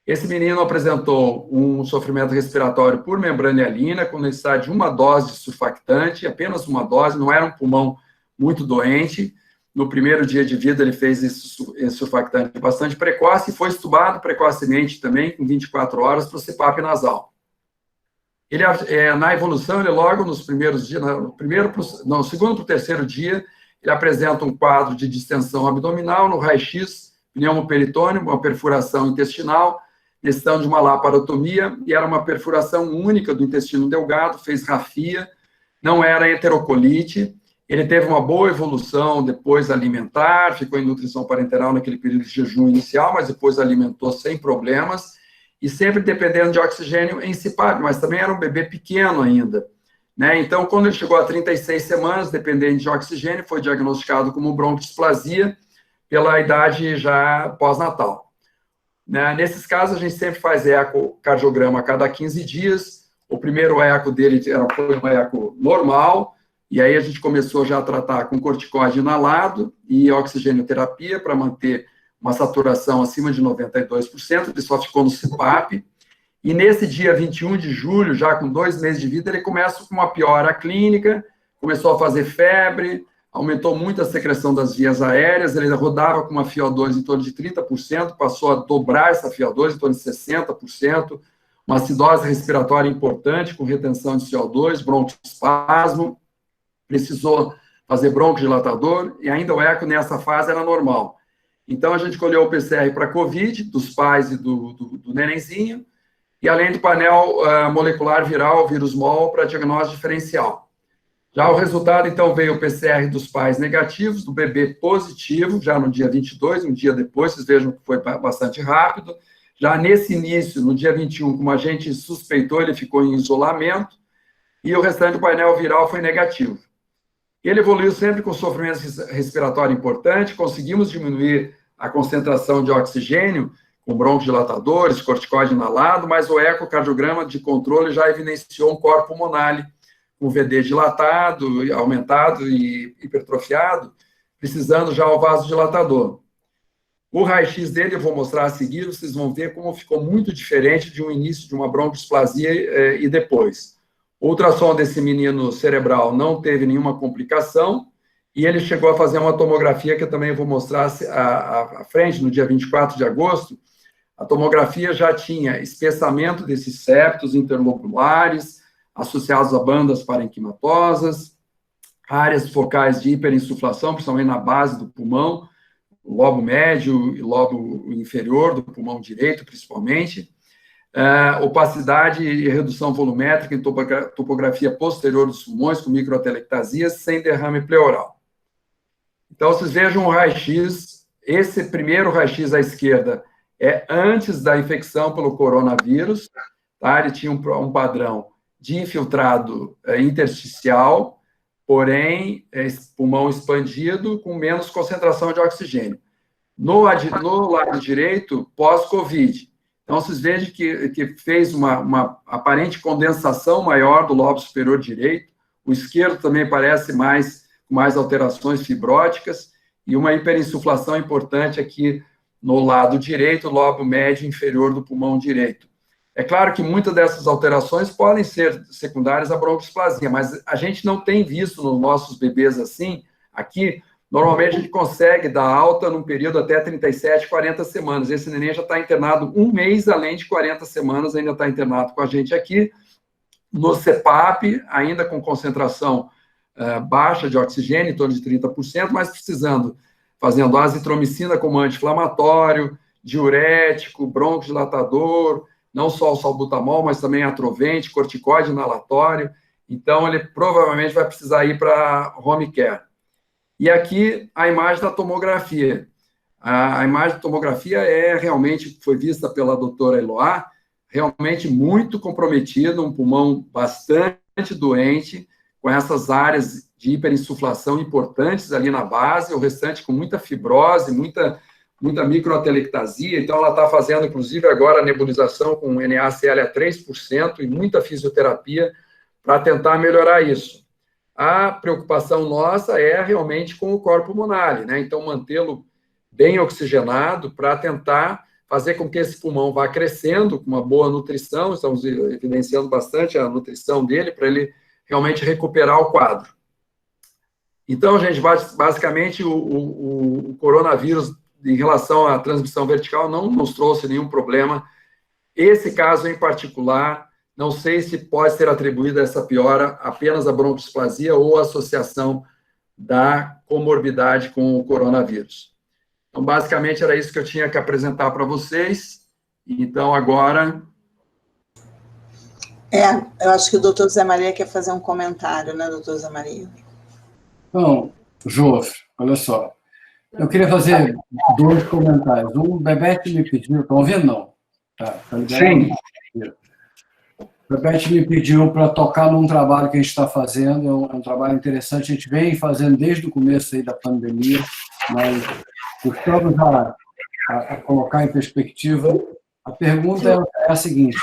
Esse menino apresentou um sofrimento respiratório por membrana hialina, com necessidade de 1 dose de surfactante, apenas 1 dose, não era um pulmão muito doente. No primeiro dia de vida, ele fez esse surfactante bastante precoce e foi estubado precocemente também, com 24 horas, para o CPAP nasal. Ele, na evolução, ele logo nos primeiros dias, no segundo para o terceiro dia, ele apresenta um quadro de distensão abdominal no raio-x, pneumoperitônio, uma perfuração intestinal, necessitando de uma laparotomia, e era uma perfuração única do intestino delgado, fez rafia, não era enterocolite, ele teve uma boa evolução depois alimentar, ficou em nutrição parenteral naquele período de jejum inicial, mas depois alimentou sem problemas, e sempre dependendo de oxigênio em CPAP, mas também era um bebê pequeno ainda, né? Então, quando ele chegou a 36 semanas, dependendo de oxigênio, foi diagnosticado como broncodisplasia pela idade já pós-natal. Né? Nesses casos, a gente sempre faz ecocardiograma a cada 15 dias, o primeiro eco dele foi um eco normal, E aí a gente começou já a tratar com corticoide inalado e oxigenoterapia para manter uma saturação acima de 92%, ele só ficou no CPAP. E nesse dia 21 de julho, já com 2 meses de vida, ele começa com uma piora clínica, começou a fazer febre, aumentou muito a secreção das vias aéreas, ele rodava com uma FiO2 em torno de 30%, passou a dobrar essa FiO2 em torno de 60%, uma acidose respiratória importante, com retenção de CO2, broncoespasmo, precisou fazer broncodilatador, e ainda o eco nessa fase era normal. Então, a gente colheu o PCR para COVID, dos pais e do nenenzinho, e além do painel molecular viral, vírus MOL, para diagnóstico diferencial. Já o resultado, então, veio o PCR dos pais negativos, do bebê positivo, já no dia 22, um dia depois, vocês vejam que foi bastante rápido. Já nesse início, no dia 21, como a gente suspeitou, ele ficou em isolamento, e o restante do painel viral foi negativo. Ele evoluiu sempre com sofrimento respiratório importante, conseguimos diminuir a concentração de oxigênio com broncodilatadores, corticoide inalado, mas o ecocardiograma de controle já evidenciou um corpo pulmonar com VD dilatado, aumentado e hipertrofiado, precisando já o vasodilatador. O raio-x dele, eu vou mostrar a seguir, vocês vão ver como ficou muito diferente de um início de uma broncoesplasia e depois. O ultrassom desse menino cerebral não teve nenhuma complicação, e ele chegou a fazer uma tomografia, que eu também vou mostrar à frente, no dia 24 de agosto. A tomografia já tinha espessamento desses septos interlobulares, associados a bandas parenquimatosas, áreas focais de hiperinsuflação, principalmente na base do pulmão, o lobo médio e lobo inferior do pulmão direito, principalmente, opacidade e redução volumétrica em topografia posterior dos pulmões, com microtelectasias, sem derrame pleural. Então, vocês vejam o raio-x, esse primeiro raio-x à esquerda é antes da infecção pelo coronavírus, tá? Ele tinha um padrão de infiltrado intersticial, porém, pulmão expandido, com menos concentração de oxigênio. No lado direito, pós-Covid. Então, vocês vejam que fez uma aparente condensação maior do lobo superior direito, o esquerdo também parece com mais alterações fibróticas, e uma hiperinsuflação importante aqui no lado direito, lobo médio inferior do pulmão direito. É claro que muitas dessas alterações podem ser secundárias à broncoesplasia, mas a gente não tem visto nos nossos bebês assim. Aqui, normalmente a gente consegue dar alta num período até 37, 40 semanas. Esse neném já está internado 1 mês, além de 40 semanas, ainda está internado com a gente aqui, no CPAP, ainda com concentração baixa de oxigênio, em torno de 30%, mas fazendo azitromicina como anti-inflamatório, diurético, broncodilatador, não só o salbutamol, mas também atrovente, corticoide inalatório. Então, ele provavelmente vai precisar ir para home care. E aqui, a imagem da tomografia. A imagem da tomografia realmente, foi vista pela doutora Eloá, realmente muito comprometido, um pulmão bastante doente, com essas áreas de hiperinsuflação importantes ali na base, o restante com muita fibrose, muita microtelectasia. Então, ela está fazendo, inclusive, agora a nebulização com NaCl a 3% e muita fisioterapia para tentar melhorar isso. A preocupação nossa é realmente com o corpo pulmonar, né? Então, mantê-lo bem oxigenado para tentar fazer com que esse pulmão vá crescendo com uma boa nutrição. Estamos evidenciando bastante a nutrição dele para ele realmente recuperar o quadro. Então, gente, basicamente, o coronavírus, em relação à transmissão vertical, não nos trouxe nenhum problema. Esse caso em particular, não sei se pode ser atribuída essa piora apenas à broncoesplasia ou à associação da comorbidade com o coronavírus. Então, basicamente, era isso que eu tinha que apresentar para vocês. Então, agora... Eu acho que o doutor Zé Maria quer fazer um comentário, né, doutor Zé Maria? Então, Jofre, olha só. Eu queria fazer 2 comentários. O Bebete me pediu... Estão ouvindo, não? Tá Sim. O Bebete me pediu para tocar num trabalho que a gente está fazendo. É um trabalho interessante. A gente vem fazendo desde o começo aí da pandemia, mas gostamos a colocar em perspectiva. A pergunta é a seguinte: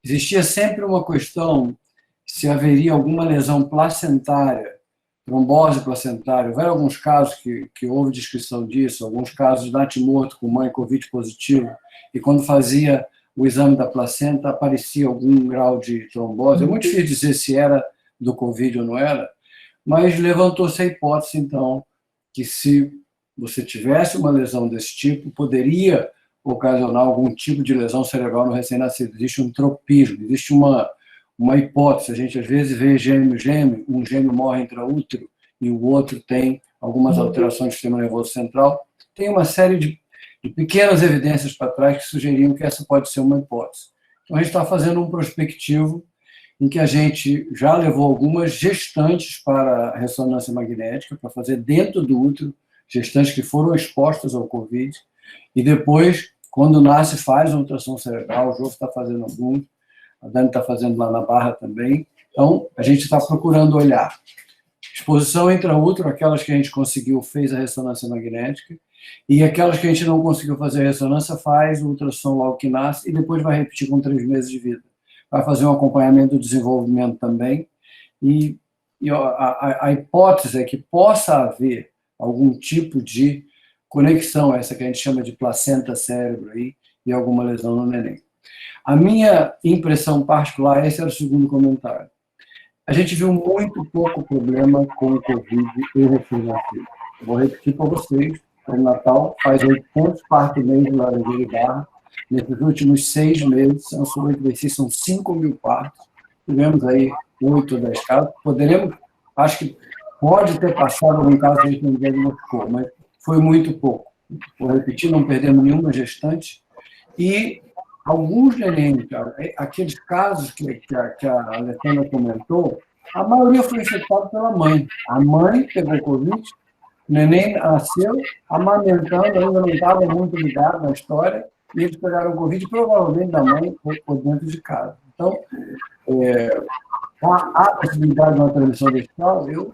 existia sempre uma questão se haveria alguma lesão placentária trombose placentária. Houveram alguns casos que houve descrição disso, alguns casos de natimorto com mãe Covid positivo, e quando fazia o exame da placenta aparecia algum grau de trombose. É muito difícil dizer se era do Covid ou não era, mas levantou-se a hipótese, então, que se você tivesse uma lesão desse tipo, poderia ocasionar algum tipo de lesão cerebral no recém-nascido. Existe um tropismo, existe uma hipótese. A gente, às vezes, vê gêmeo, um gêmeo morre intraútero e o outro tem algumas alterações do sistema nervoso central. Tem uma série de pequenas evidências para trás que sugeriam que essa pode ser uma hipótese. Então, a gente está fazendo um prospectivo em que a gente já levou algumas gestantes para a ressonância magnética, para fazer dentro do útero, gestantes que foram expostas ao Covid, e depois, quando nasce, faz uma ultrassom cerebral, o João está fazendo alguns, a Dani está fazendo lá na Barra também. Então, a gente está procurando olhar. Exposição intraútero, aquelas que a gente conseguiu, fez a ressonância magnética, e aquelas que a gente não conseguiu fazer a ressonância, faz o ultrassom logo que nasce, e depois vai repetir com 3 meses de vida. Vai fazer um acompanhamento do desenvolvimento também, e a hipótese é que possa haver algum tipo de conexão, essa que a gente chama de placenta-cérebro aí, e alguma lesão no neném. A minha impressão particular, esse era o segundo comentário. A gente viu muito pouco problema com o Covid e recém-nascido. Vou repetir para vocês, o Natal faz 800 partos mês de Laranjeira e Barra. Nesses últimos 6 meses, são 5 mil partos. Tivemos aí 8 ou 10 casos. Acho que pode ter passado algum caso que a gente não diagnosticou, mas foi muito pouco. Vou repetir, não perdemos nenhuma gestante. E alguns nenéns, aqueles casos que a Alessandra comentou, a maioria foi infectado pela mãe. A mãe pegou Covid, o neném nasceu amamentando, ainda não estava muito ligado na história, e eles pegaram Covid, provavelmente da mãe por dentro de casa. Então, há possibilidade de uma transmissão vertical? Eu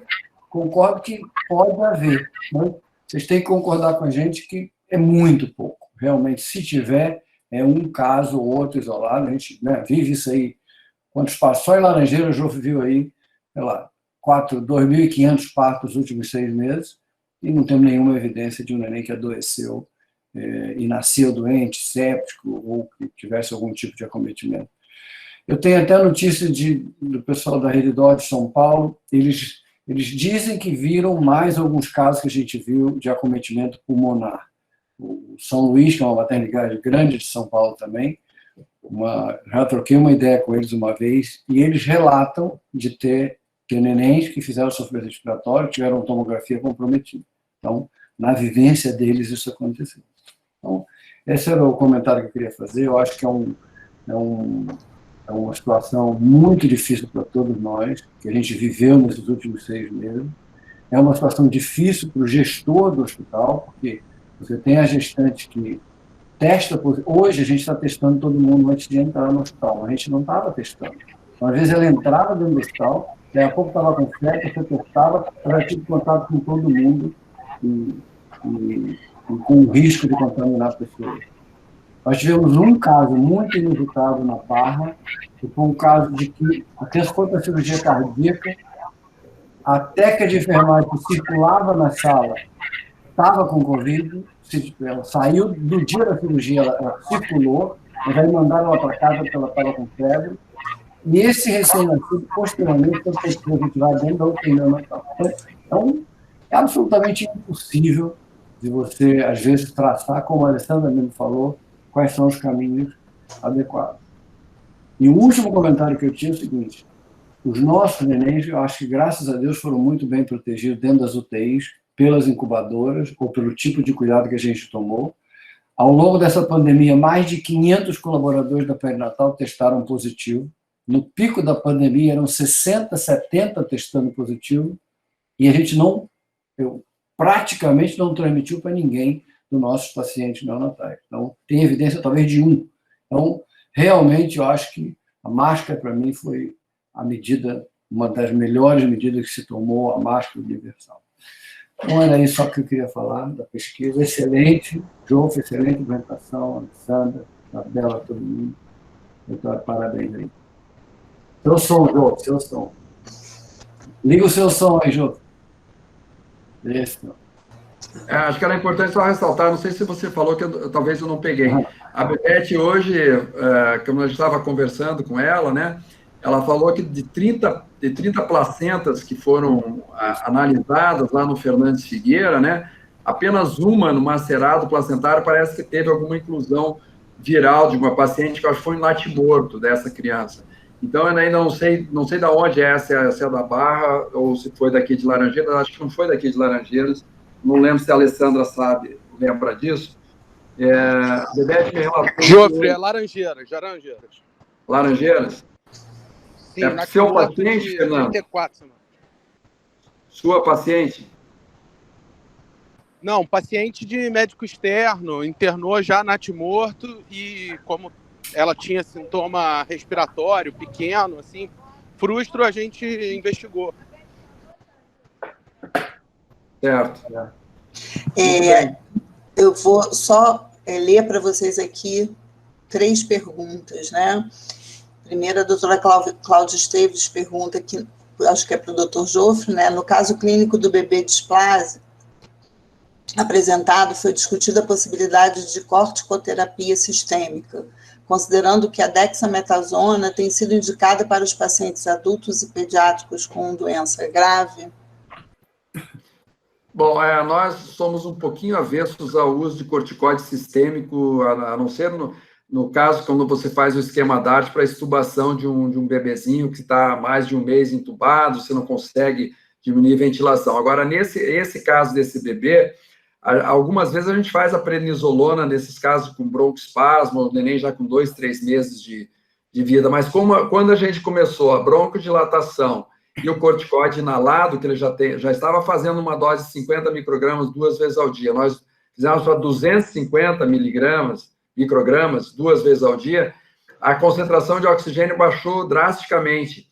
concordo que pode haver, mas vocês têm que concordar com a gente que é muito pouco. Realmente, se tiver, é um caso ou outro isolado, a gente vive isso aí. Quantos partos? Só em Laranjeira, o Jô viu aí, sei lá, 2.500 partos nos últimos 6 meses, e não temos nenhuma evidência de um neném que adoeceu e nasceu doente, séptico, ou que tivesse algum tipo de acometimento. Eu tenho até notícia do pessoal da Rede Dó de São Paulo, eles dizem que viram mais alguns casos que a gente viu de acometimento pulmonar. O São Luís, que é uma maternidade grande de São Paulo também, já troquei uma ideia com eles uma vez, e eles relatam de ter nenéns que fizeram sofrimento respiratório, tiveram tomografia comprometida. Então, na vivência deles, isso aconteceu. Então, esse era o comentário que eu queria fazer. Eu acho que é uma situação muito difícil para todos nós, que a gente viveu nesses últimos 6 meses. É uma situação difícil para o gestor do hospital, porque você tem a gestante que testa. Hoje a gente está testando todo mundo antes de entrar no hospital. A gente não estava testando. Então, às vezes ela entrava dentro do hospital, daqui a pouco estava com febre, você testava, ela tinha contato com todo mundo e com o risco de contaminar pessoas. Nós tivemos um caso muito inusitado na Barra, que foi um caso de que, até se for para cirurgia cardíaca, a técnica de enfermagem que circulava na sala estava com Covid, ela saiu do dia da cirurgia, ela circulou, mas aí mandaram ela para casa porque ela estava com febre, e esse recém-nascido, posteriormente, foi positivado dentro da UTI neonatal. Então, é absolutamente impossível de você, às vezes, traçar, como a Alessandra mesmo falou, quais são os caminhos adequados. E o último comentário que eu tinha é o seguinte: os nossos nenéns, eu acho que, graças a Deus, foram muito bem protegidos dentro das UTIs, pelas incubadoras, ou pelo tipo de cuidado que a gente tomou. Ao longo dessa pandemia, mais de 500 colaboradores da perinatal testaram positivo. No pico da pandemia, eram 60, 70 testando positivo, e a gente praticamente não transmitiu para ninguém dos nossos pacientes neonatais. Então, tem evidência talvez de um. Então, realmente, eu acho que a máscara, para mim, foi uma das melhores medidas que se tomou, a máscara universal. Então, era isso só que eu queria falar da pesquisa. Excelente, João, excelente apresentação, Alessandra, Isabela, todo mundo. Então, parabéns aí. Seu som, João, seu som. Liga o seu som aí, João. Isso. Acho que era importante só ressaltar, não sei se você falou, que talvez eu não peguei. A Bebete hoje, como a gente estava conversando com ela, né, ela falou que de 30 placentas que foram analisadas lá no Fernandes Figueira, né, apenas uma no macerado placentário parece que teve alguma inclusão viral de uma paciente, que eu acho que foi em natimorto dessa criança. Então, eu ainda não sei de onde é, se é da Barra ou se foi daqui de Laranjeiras, acho que não foi daqui de Laranjeiras, não lembro se a Alessandra lembra disso. A Bebete me relatou... Jofre, é Laranjeiras. Laranjeiras? Sim, é seu paciente, Fernando? 34, Sua paciente? Não, paciente de médico externo, internou já natimorto e como ela tinha sintoma respiratório pequeno, assim, frustro, a gente investigou. Certo. Eu vou só ler para vocês aqui 3 perguntas, né? Primeiro, a doutora Cláudia Esteves pergunta, que acho que é para o doutor Jofre, né? No caso clínico do bebê displásico apresentado, foi discutida a possibilidade de corticoterapia sistêmica, considerando que a dexametasona tem sido indicada para os pacientes adultos e pediátricos com doença grave? Bom, nós somos um pouquinho avessos ao uso de corticoide sistêmico, a não ser no caso, quando você faz o esquema DART para a extubação de um bebezinho que está mais de um mês entubado, você não consegue diminuir a ventilação. Agora, esse caso desse bebê, algumas vezes a gente faz a prednisolona nesses casos com broncoespasmo, o neném já com 2, 3 meses de vida, mas quando a gente começou a broncodilatação e o corticoide inalado, que ele já estava fazendo uma dose de 50 microgramas 2 vezes ao dia, nós fizemos para 250 microgramas 2 vezes ao dia, a concentração de oxigênio baixou drasticamente.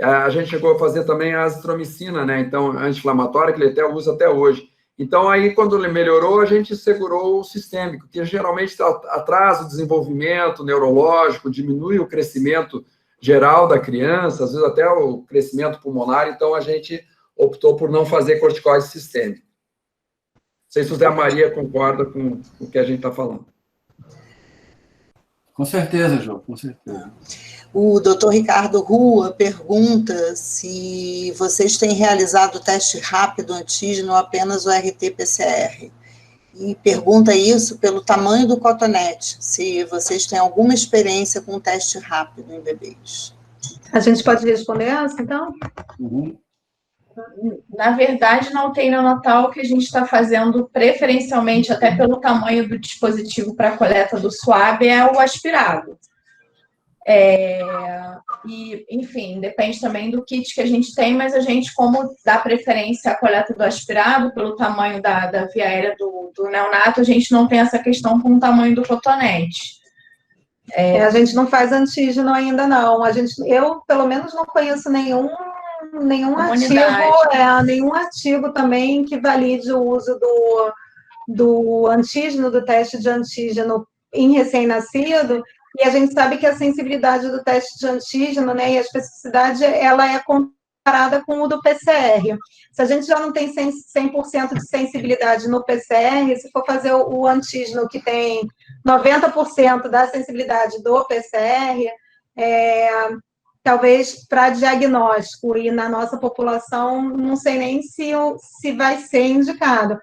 A gente chegou a fazer também a azitromicina, né? Então, anti-inflamatória, que ele até usa até hoje. Então, aí, quando ele melhorou, a gente segurou o sistêmico, que geralmente atrasa o desenvolvimento neurológico, diminui o crescimento geral da criança, às vezes até o crescimento pulmonar, então a gente optou por não fazer corticoide sistêmico. Não sei se o Zé Maria concorda com o que a gente está falando. Com certeza, João, com certeza. O doutor Ricardo Rua pergunta se vocês têm realizado o teste rápido antígeno ou apenas o RT-PCR. E pergunta isso pelo tamanho do cotonete, se vocês têm alguma experiência com teste rápido em bebês. A gente pode responder essa, então? Uhum. Na verdade, na UTI neonatal, o que a gente está fazendo preferencialmente, até pelo tamanho do dispositivo para a coleta do swab, é o aspirado. E, enfim, depende também do kit que a gente tem, mas a gente, como dá preferência à coleta do aspirado, pelo tamanho da via aérea do neonato, a gente não tem essa questão com o tamanho do cotonete. A gente não faz antígeno ainda, não. Eu, pelo menos, não conheço nenhum artigo também que valide o uso do antígeno, do teste de antígeno em recém-nascido, e a gente sabe que a sensibilidade do teste de antígeno, né, e a especificidade, ela é comparada com o do PCR. Se a gente já não tem 100% de sensibilidade no PCR, se for fazer o antígeno que tem 90% da sensibilidade do PCR, talvez para diagnóstico e na nossa população, não sei nem se vai ser indicado.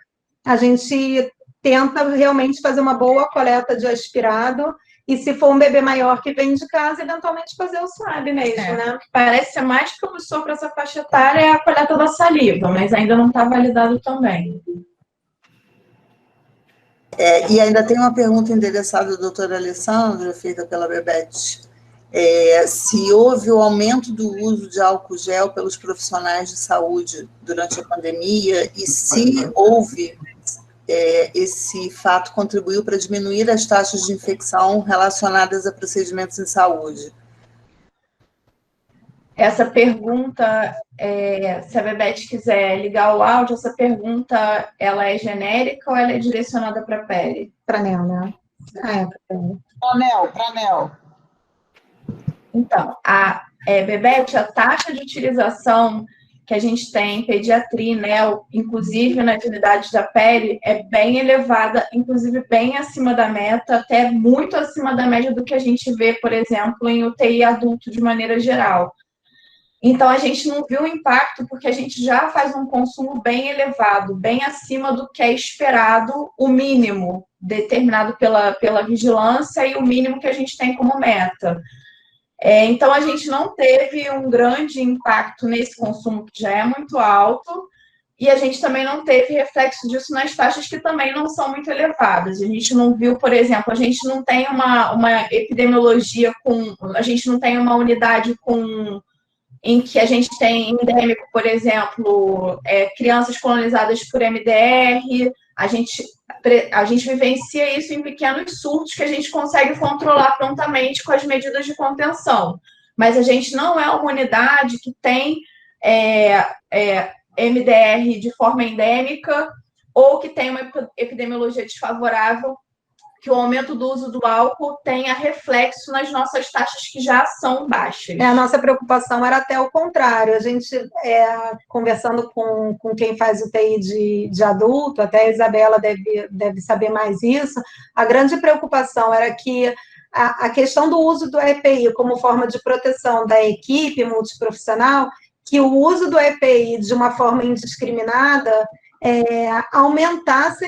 A gente tenta realmente fazer uma boa coleta de aspirado e, se for um bebê maior que vem de casa, eventualmente fazer o swab mesmo, né? Parece ser mais promissor para essa faixa etária é a coleta da saliva, mas ainda não está validado também. E ainda tem uma pergunta endereçada à doutora Alessandra, feita pela Bebete. Se houve o aumento do uso de álcool gel pelos profissionais de saúde durante a pandemia e se houve, esse fato contribuiu para diminuir as taxas de infecção relacionadas a procedimentos em saúde. Essa pergunta, se a Bebete quiser ligar o áudio, essa pergunta, ela é genérica ou ela é direcionada para a pele? Para a NEL, né? Para a NEL. Então, Bebete, a taxa de utilização que a gente tem em pediatria, né, inclusive nas unidades da pele, é bem elevada, inclusive bem acima da meta, até muito acima da média do que a gente vê, por exemplo, em UTI adulto de maneira geral. Então, a gente não viu o impacto porque a gente já faz um consumo bem elevado, bem acima do que é esperado, o mínimo determinado pela vigilância e o mínimo que a gente tem como meta. Então, a gente não teve um grande impacto nesse consumo, que já é muito alto, e a gente também não teve reflexo disso nas taxas que também não são muito elevadas. A gente não viu, por exemplo, a gente não tem uma epidemiologia a gente não tem uma unidade em que a gente tem endêmico, por exemplo, crianças colonizadas por MDR, a gente vivencia isso em pequenos surtos que a gente consegue controlar prontamente com as medidas de contenção. Mas a gente não é uma unidade que tem MDR de forma endêmica ou que tem uma epidemiologia desfavorável, que o aumento do uso do álcool tenha reflexo nas nossas taxas que já são baixas. A nossa preocupação era até o contrário. A gente, conversando com quem faz UTI de adulto, até a Isabela deve saber mais isso, a grande preocupação era que a questão do uso do EPI como forma de proteção da equipe multiprofissional, que o uso do EPI de uma forma indiscriminada aumentasse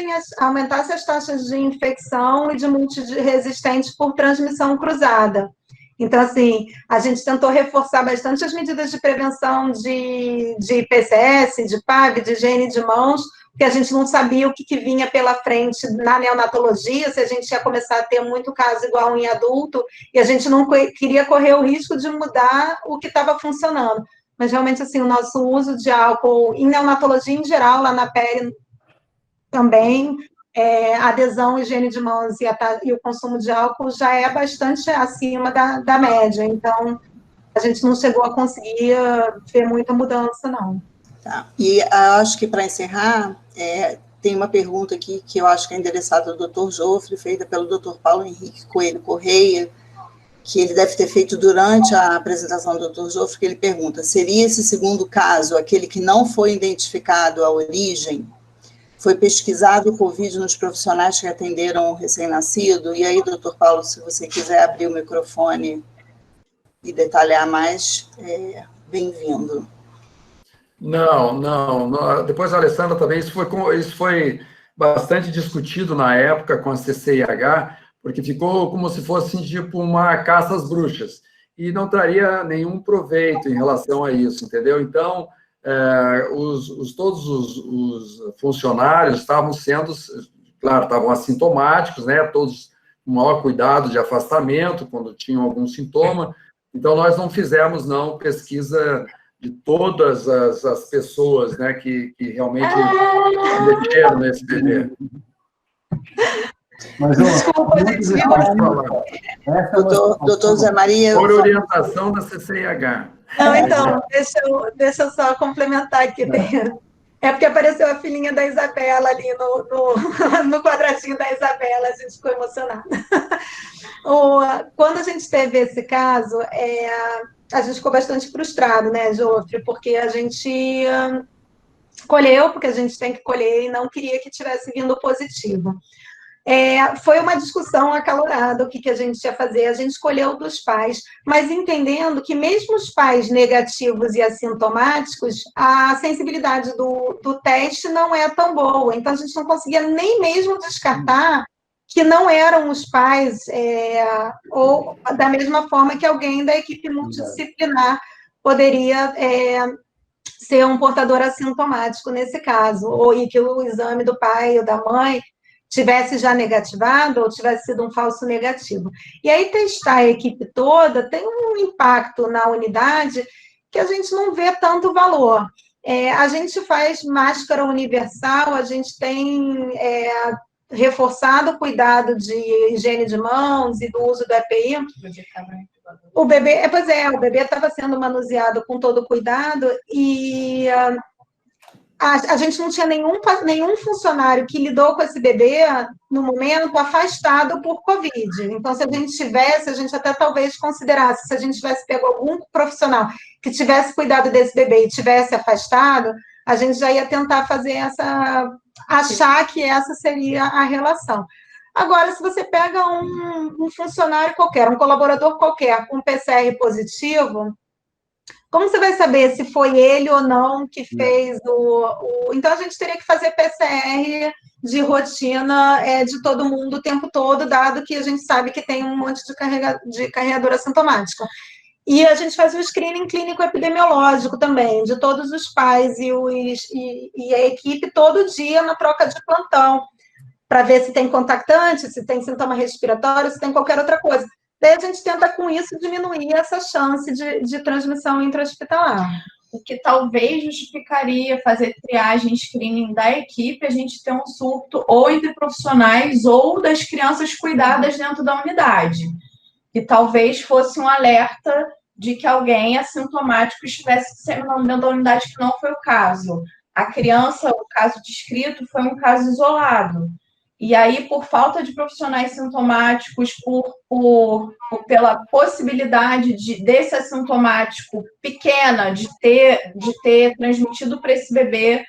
as taxas de infecção e de multiresistentes por transmissão cruzada. Então, assim, a gente tentou reforçar bastante as medidas de prevenção de IPCS, de PAB, de higiene de mãos, porque a gente não sabia o que vinha pela frente na neonatologia, se a gente ia começar a ter muito caso igual em adulto, e a gente não queria correr o risco de mudar o que estava funcionando. Mas, realmente, assim, o nosso uso de álcool em neonatologia em geral, lá na pele também, a adesão, higiene de mãos e o consumo de álcool já é bastante acima da média. Então, a gente não chegou a conseguir ver muita mudança, não. Tá. E acho que, para encerrar, tem uma pergunta aqui que eu acho que é endereçada ao Dr. Jofre, feita pelo Dr. Paulo Henrique Coelho Correia, que ele deve ter feito durante a apresentação do Dr. Jofre, que ele pergunta: seria esse segundo caso aquele que não foi identificado a origem? Foi pesquisado o Covid nos profissionais que atenderam o recém-nascido? E aí, doutor Paulo, se você quiser abrir o microfone e detalhar mais, bem-vindo. Não. Depois a Alessandra também, isso foi bastante discutido na época com a CCIH, porque ficou como se fosse tipo uma caça às bruxas, e não traria nenhum proveito em relação a isso, entendeu? Então, todos os funcionários estavam sendo, claro, estavam assintomáticos, né? Todos com maior cuidado de afastamento quando tinham algum sintoma. Então, nós não fizemos, não, pesquisa de todas as pessoas, né, que realmente mexeram nesse bebê. Mas, desculpa, gente. Doutor Zé Maria... Por orientação da CCIH. Não, então, deixa eu só complementar aqui. É porque apareceu a filhinha da Isabela ali no quadradinho da Isabela, a gente ficou emocionada. Quando a gente teve esse caso, a gente ficou bastante frustrado, né, Jofre, porque a gente colheu, porque a gente tem que colher, e não queria que tivesse vindo positivo. Foi uma discussão acalorada, o que a gente ia fazer. A gente escolheu dos pais, mas entendendo que mesmo os pais negativos e assintomáticos, a sensibilidade do teste não é tão boa. Então, a gente não conseguia nem mesmo descartar que não eram os pais, ou da mesma forma que alguém da equipe multidisciplinar poderia ser um portador assintomático nesse caso, ou e que o exame do pai ou da mãe tivesse já negativado ou tivesse sido um falso negativo. E aí, testar a equipe toda tem um impacto na unidade que a gente não vê tanto valor. A gente faz máscara universal, a gente tem reforçado o cuidado de higiene de mãos e do uso do EPI. O bebê, o bebê estava sendo manuseado com todo cuidado e a gente não tinha nenhum funcionário que lidou com esse bebê, no momento, afastado por Covid. Então, se a gente tivesse, a gente até talvez considerasse, se a gente tivesse pego algum profissional que tivesse cuidado desse bebê e tivesse afastado, a gente já ia tentar fazer achar que essa seria a relação. Agora, se você pega um funcionário qualquer, um colaborador qualquer com PCR positivo, como você vai saber se foi ele ou não que fez Então, a gente teria que fazer PCR de rotina de todo mundo o tempo todo, dado que a gente sabe que tem um monte de carregador assintomático. E a gente faz o screening clínico epidemiológico também, de todos os pais e a equipe todo dia na troca de plantão, para ver se tem contactante, se tem sintoma respiratório, se tem qualquer outra coisa. Daí a gente tenta, com isso, diminuir essa chance de transmissão intra-hospitalar. O que talvez justificaria fazer triagem, screening da equipe, a gente ter um surto ou entre profissionais ou das crianças cuidadas dentro da unidade. Que talvez fosse um alerta de que alguém assintomático estivesse disseminando dentro da unidade, que não foi o caso. A criança, o caso descrito, foi um caso isolado. E aí, por falta de profissionais sintomáticos, pela possibilidade desse assintomático pequena de ter transmitido para esse bebê,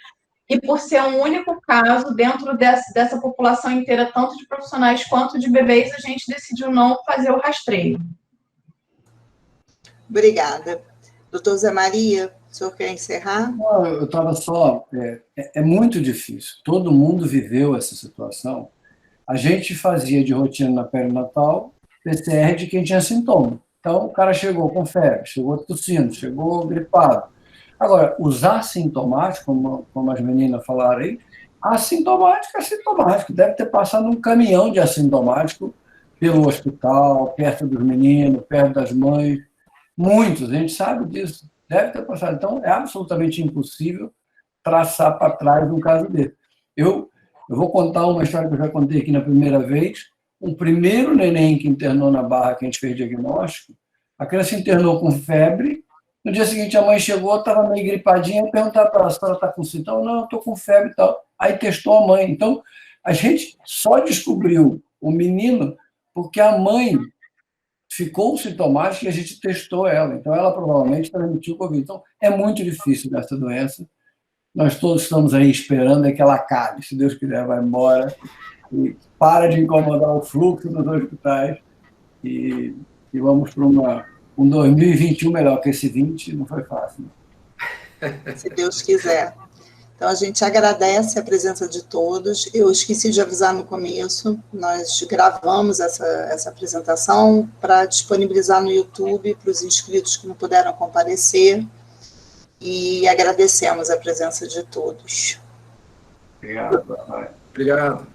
e por ser um único caso dentro dessa população inteira, tanto de profissionais quanto de bebês, a gente decidiu não fazer o rastreio. Obrigada. Doutor Zé Maria, o senhor quer encerrar? Não, eu estava só... É muito difícil. Todo mundo viveu essa situação. A gente fazia de rotina na perinatal PCR de quem tinha sintoma. Então, o cara chegou com febre, chegou tossindo, chegou gripado. Agora, os assintomáticos, como as meninas falaram aí, assintomático é assintomático. Deve ter passado um caminhão de assintomático pelo hospital, perto dos meninos, perto das mães. Muitos, a gente sabe disso. Deve ter passado. Então, é absolutamente impossível traçar para trás um caso desse. Eu vou contar uma história que eu já contei aqui na primeira vez. O primeiro neném que internou na Barra, que a gente fez diagnóstico, a criança internou com febre. No dia seguinte, a mãe chegou, estava meio gripadinha, perguntar para ela se ela está com sintoma. Não, eu estou com febre e tal. Aí testou a mãe. Então, a gente só descobriu o menino porque a mãe ficou sintomática e a gente testou ela. Então, ela provavelmente transmitiu Covid. Então, é muito difícil dessa doença. Nós todos estamos aí esperando que ela acabe. Se Deus quiser, vai embora. E para de incomodar o fluxo dos hospitais. E vamos para um 2021 melhor que esse 20. Não foi fácil. Se Deus quiser. Então, a gente agradece a presença de todos. Eu esqueci de avisar no começo, nós gravamos essa apresentação para disponibilizar no YouTube para os inscritos que não puderam comparecer, e agradecemos a presença de todos. Obrigado. Obrigado.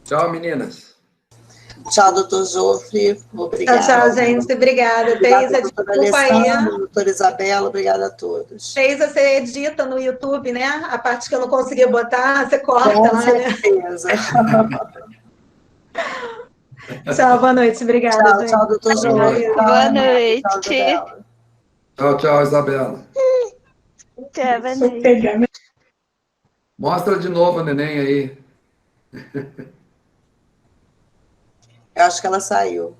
Tchau, meninas. Tchau, doutor Jofre. Obrigada. Tchau, gente. Obrigada. Teisa, desculpa aí. Doutora Isabela, obrigada a todos. Teisa, você edita no YouTube, né? A parte que eu não consegui botar, você corta. Com lá, certeza. Né? Tchau, boa noite. Obrigada, tchau, gente. Tchau, doutor Jofre. Boa noite. Tchau, Isabela. Tchau, boa noite. Mostra de novo a neném aí. Eu acho que ela saiu.